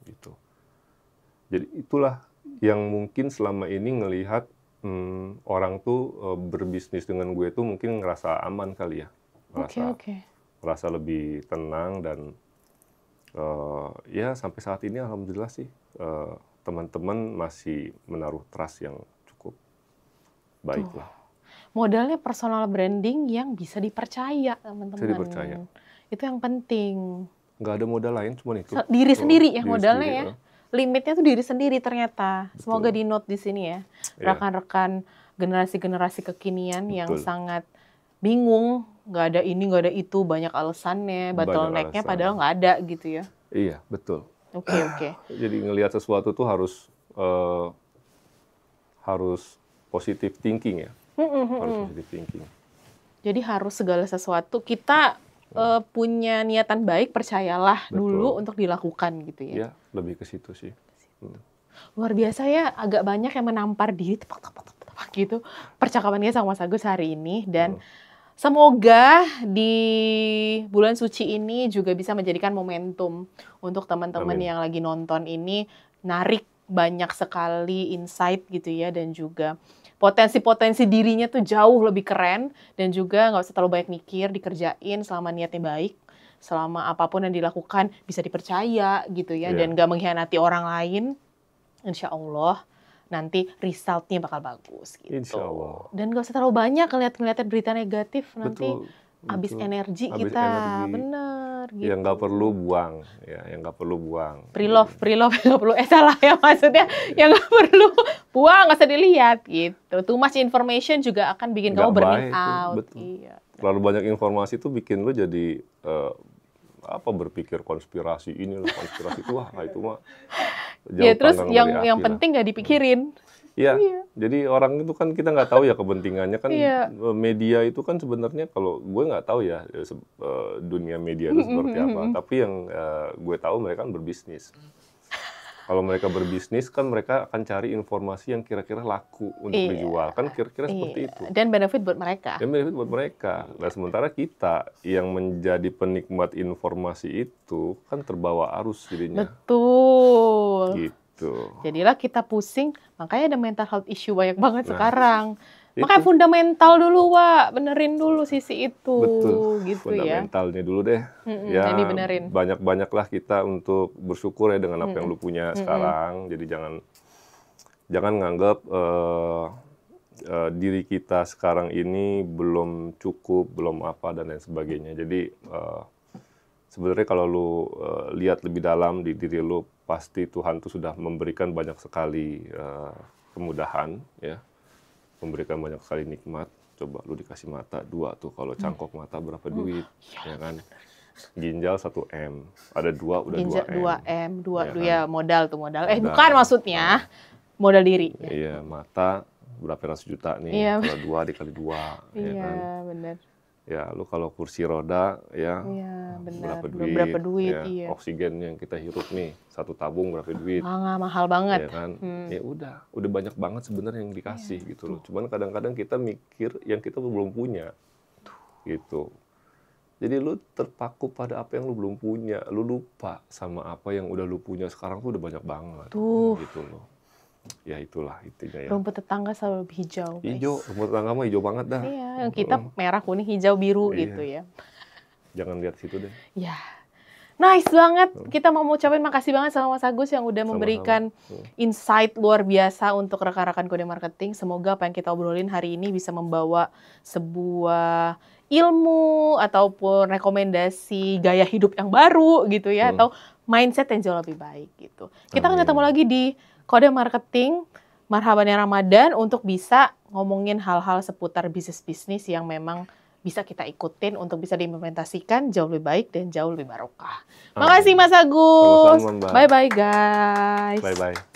gitu. Jadi itulah yang mungkin selama ini ngelihat orang tuh berbisnis dengan gue tuh mungkin ngerasa aman kali ya, ngerasa lebih tenang dan ya sampai saat ini alhamdulillah sih teman-teman masih menaruh trust yang cukup baik lah. Modalnya personal branding yang bisa dipercaya teman-teman. Bisa dipercaya. Itu yang penting. Nggak ada modal lain, cuma itu. Diri sendiri ya modalnya sendiri, ya. Limitnya tuh diri sendiri ternyata. Semoga di note di sini ya. Rekan-rekan generasi-generasi kekinian yang sangat bingung, nggak ada ini, nggak ada itu, banyak alasannya, bottleneck-nya padahal nggak ada gitu ya. Iya, betul. Oke. Jadi ngelihat sesuatu tuh harus positive thinking ya. Harus positive thinking. Jadi harus segala sesuatu kita punya niatan baik, percayalah dulu untuk dilakukan gitu ya. Iya, lebih ke situ sih. Luar biasa ya, agak banyak yang menampar diri gitu percakapannya sama Mas Agus hari ini, dan semoga di bulan suci ini juga bisa menjadikan momentum untuk teman-teman yang lagi nonton ini narik banyak sekali insight gitu ya, dan juga potensi-potensi dirinya tuh jauh lebih keren, dan juga nggak usah terlalu banyak mikir, dikerjain selama niatnya baik, selama apapun yang dilakukan bisa dipercaya gitu ya, dan nggak mengkhianati orang lain. Insya Allah nanti resultnya bakal bagus gitu. Insya Allah. Dan nggak usah terlalu banyak ngeliat berita negatif, nanti habis energi kita. Bener gitu. Yang nggak perlu buang, ya, yang nggak perlu buang. Pre-love nggak perlu, salah ya maksudnya, yang nggak perlu buang, nggak usah dilihat gitu. Too much information juga akan bikin kamu burning out. Iya. Terlalu banyak informasi tuh bikin lu jadi berpikir konspirasi inilah, konspirasi itu, wah itu mah jauh. Ya terus yang penting nggak dipikirin. Iya. Jadi orang itu kan kita nggak tahu ya kepentingannya kan. Media itu kan sebenarnya, kalau gue nggak tahu ya dunia media itu seperti apa. Tapi yang gue tahu mereka kan berbisnis. Kalau mereka berbisnis kan mereka akan cari informasi yang kira-kira laku untuk dijual, kan kira-kira seperti itu. Dan benefit buat mereka. Nah sementara kita yang menjadi penikmat informasi itu kan terbawa arus jadinya. Betul. Gitu. Jadilah kita pusing, makanya ada mental health issue banyak banget sekarang. Makanya fundamental dulu, Wak. Benerin dulu sisi itu. Betul. Gitu fundamentalnya dulu deh. Ya, benerin. Banyak-banyaklah kita untuk bersyukur ya dengan apa yang lu punya sekarang. Jadi jangan nganggap diri kita sekarang ini belum cukup, belum apa, dan lain sebagainya. Jadi sebenarnya kalau lu lihat lebih dalam di diri lu, pasti Tuhan tuh sudah memberikan banyak sekali kemudahan, ya. Memberikan banyak sekali nikmat. Coba lu dikasih mata 2 tuh, kalau cangkok mata berapa duit, ya kan? Ginjal 1 M, ada 2 udah 2 M. 2 ya, modal tuh modal. Bukan maksudnya modal diri. Iya, mata berapa ratus juta nih, kalau 2 dikali 2, ya kan? Iya, benar. Ya, lu kalau kursi roda ya, berapa duit ya. Oksigen yang kita hirup nih, 1 tabung berapa duit? Mahal banget. Ya kan? Ya udah banyak banget sebenarnya yang dikasih gitu loh. Cuman kadang-kadang kita mikir yang kita belum punya. Gitu. Jadi lu terpaku pada apa yang lu belum punya, lu lupa sama apa yang udah lu punya sekarang tuh udah banyak banget. Gitu loh. Ya itulah intinya ya. Rumput tetangga selalu lebih hijau, guys. Hijau, rumput tetangga mah hijau banget dah. Iya, yang kita merah, kuning, hijau, biru gitu ya. Jangan lihat situ deh. Ya. Nice banget. Kita mau ucapin makasih banget sama Mas Agus yang udah memberikan insight luar biasa untuk rekan-rekan Kode Marketing. Semoga apa yang kita obrolin hari ini bisa membawa sebuah ilmu ataupun rekomendasi gaya hidup yang baru gitu ya, atau mindset yang jauh lebih baik gitu. Kita akan ketemu lagi di Kode Marketing Marhabannya Ramadan untuk bisa ngomongin hal-hal seputar bisnis-bisnis yang memang bisa kita ikutin untuk bisa diimplementasikan jauh lebih baik dan jauh lebih barokah. Makasih Mas Agus. Sama-sama, Mbak. Bye-bye guys. Bye-bye.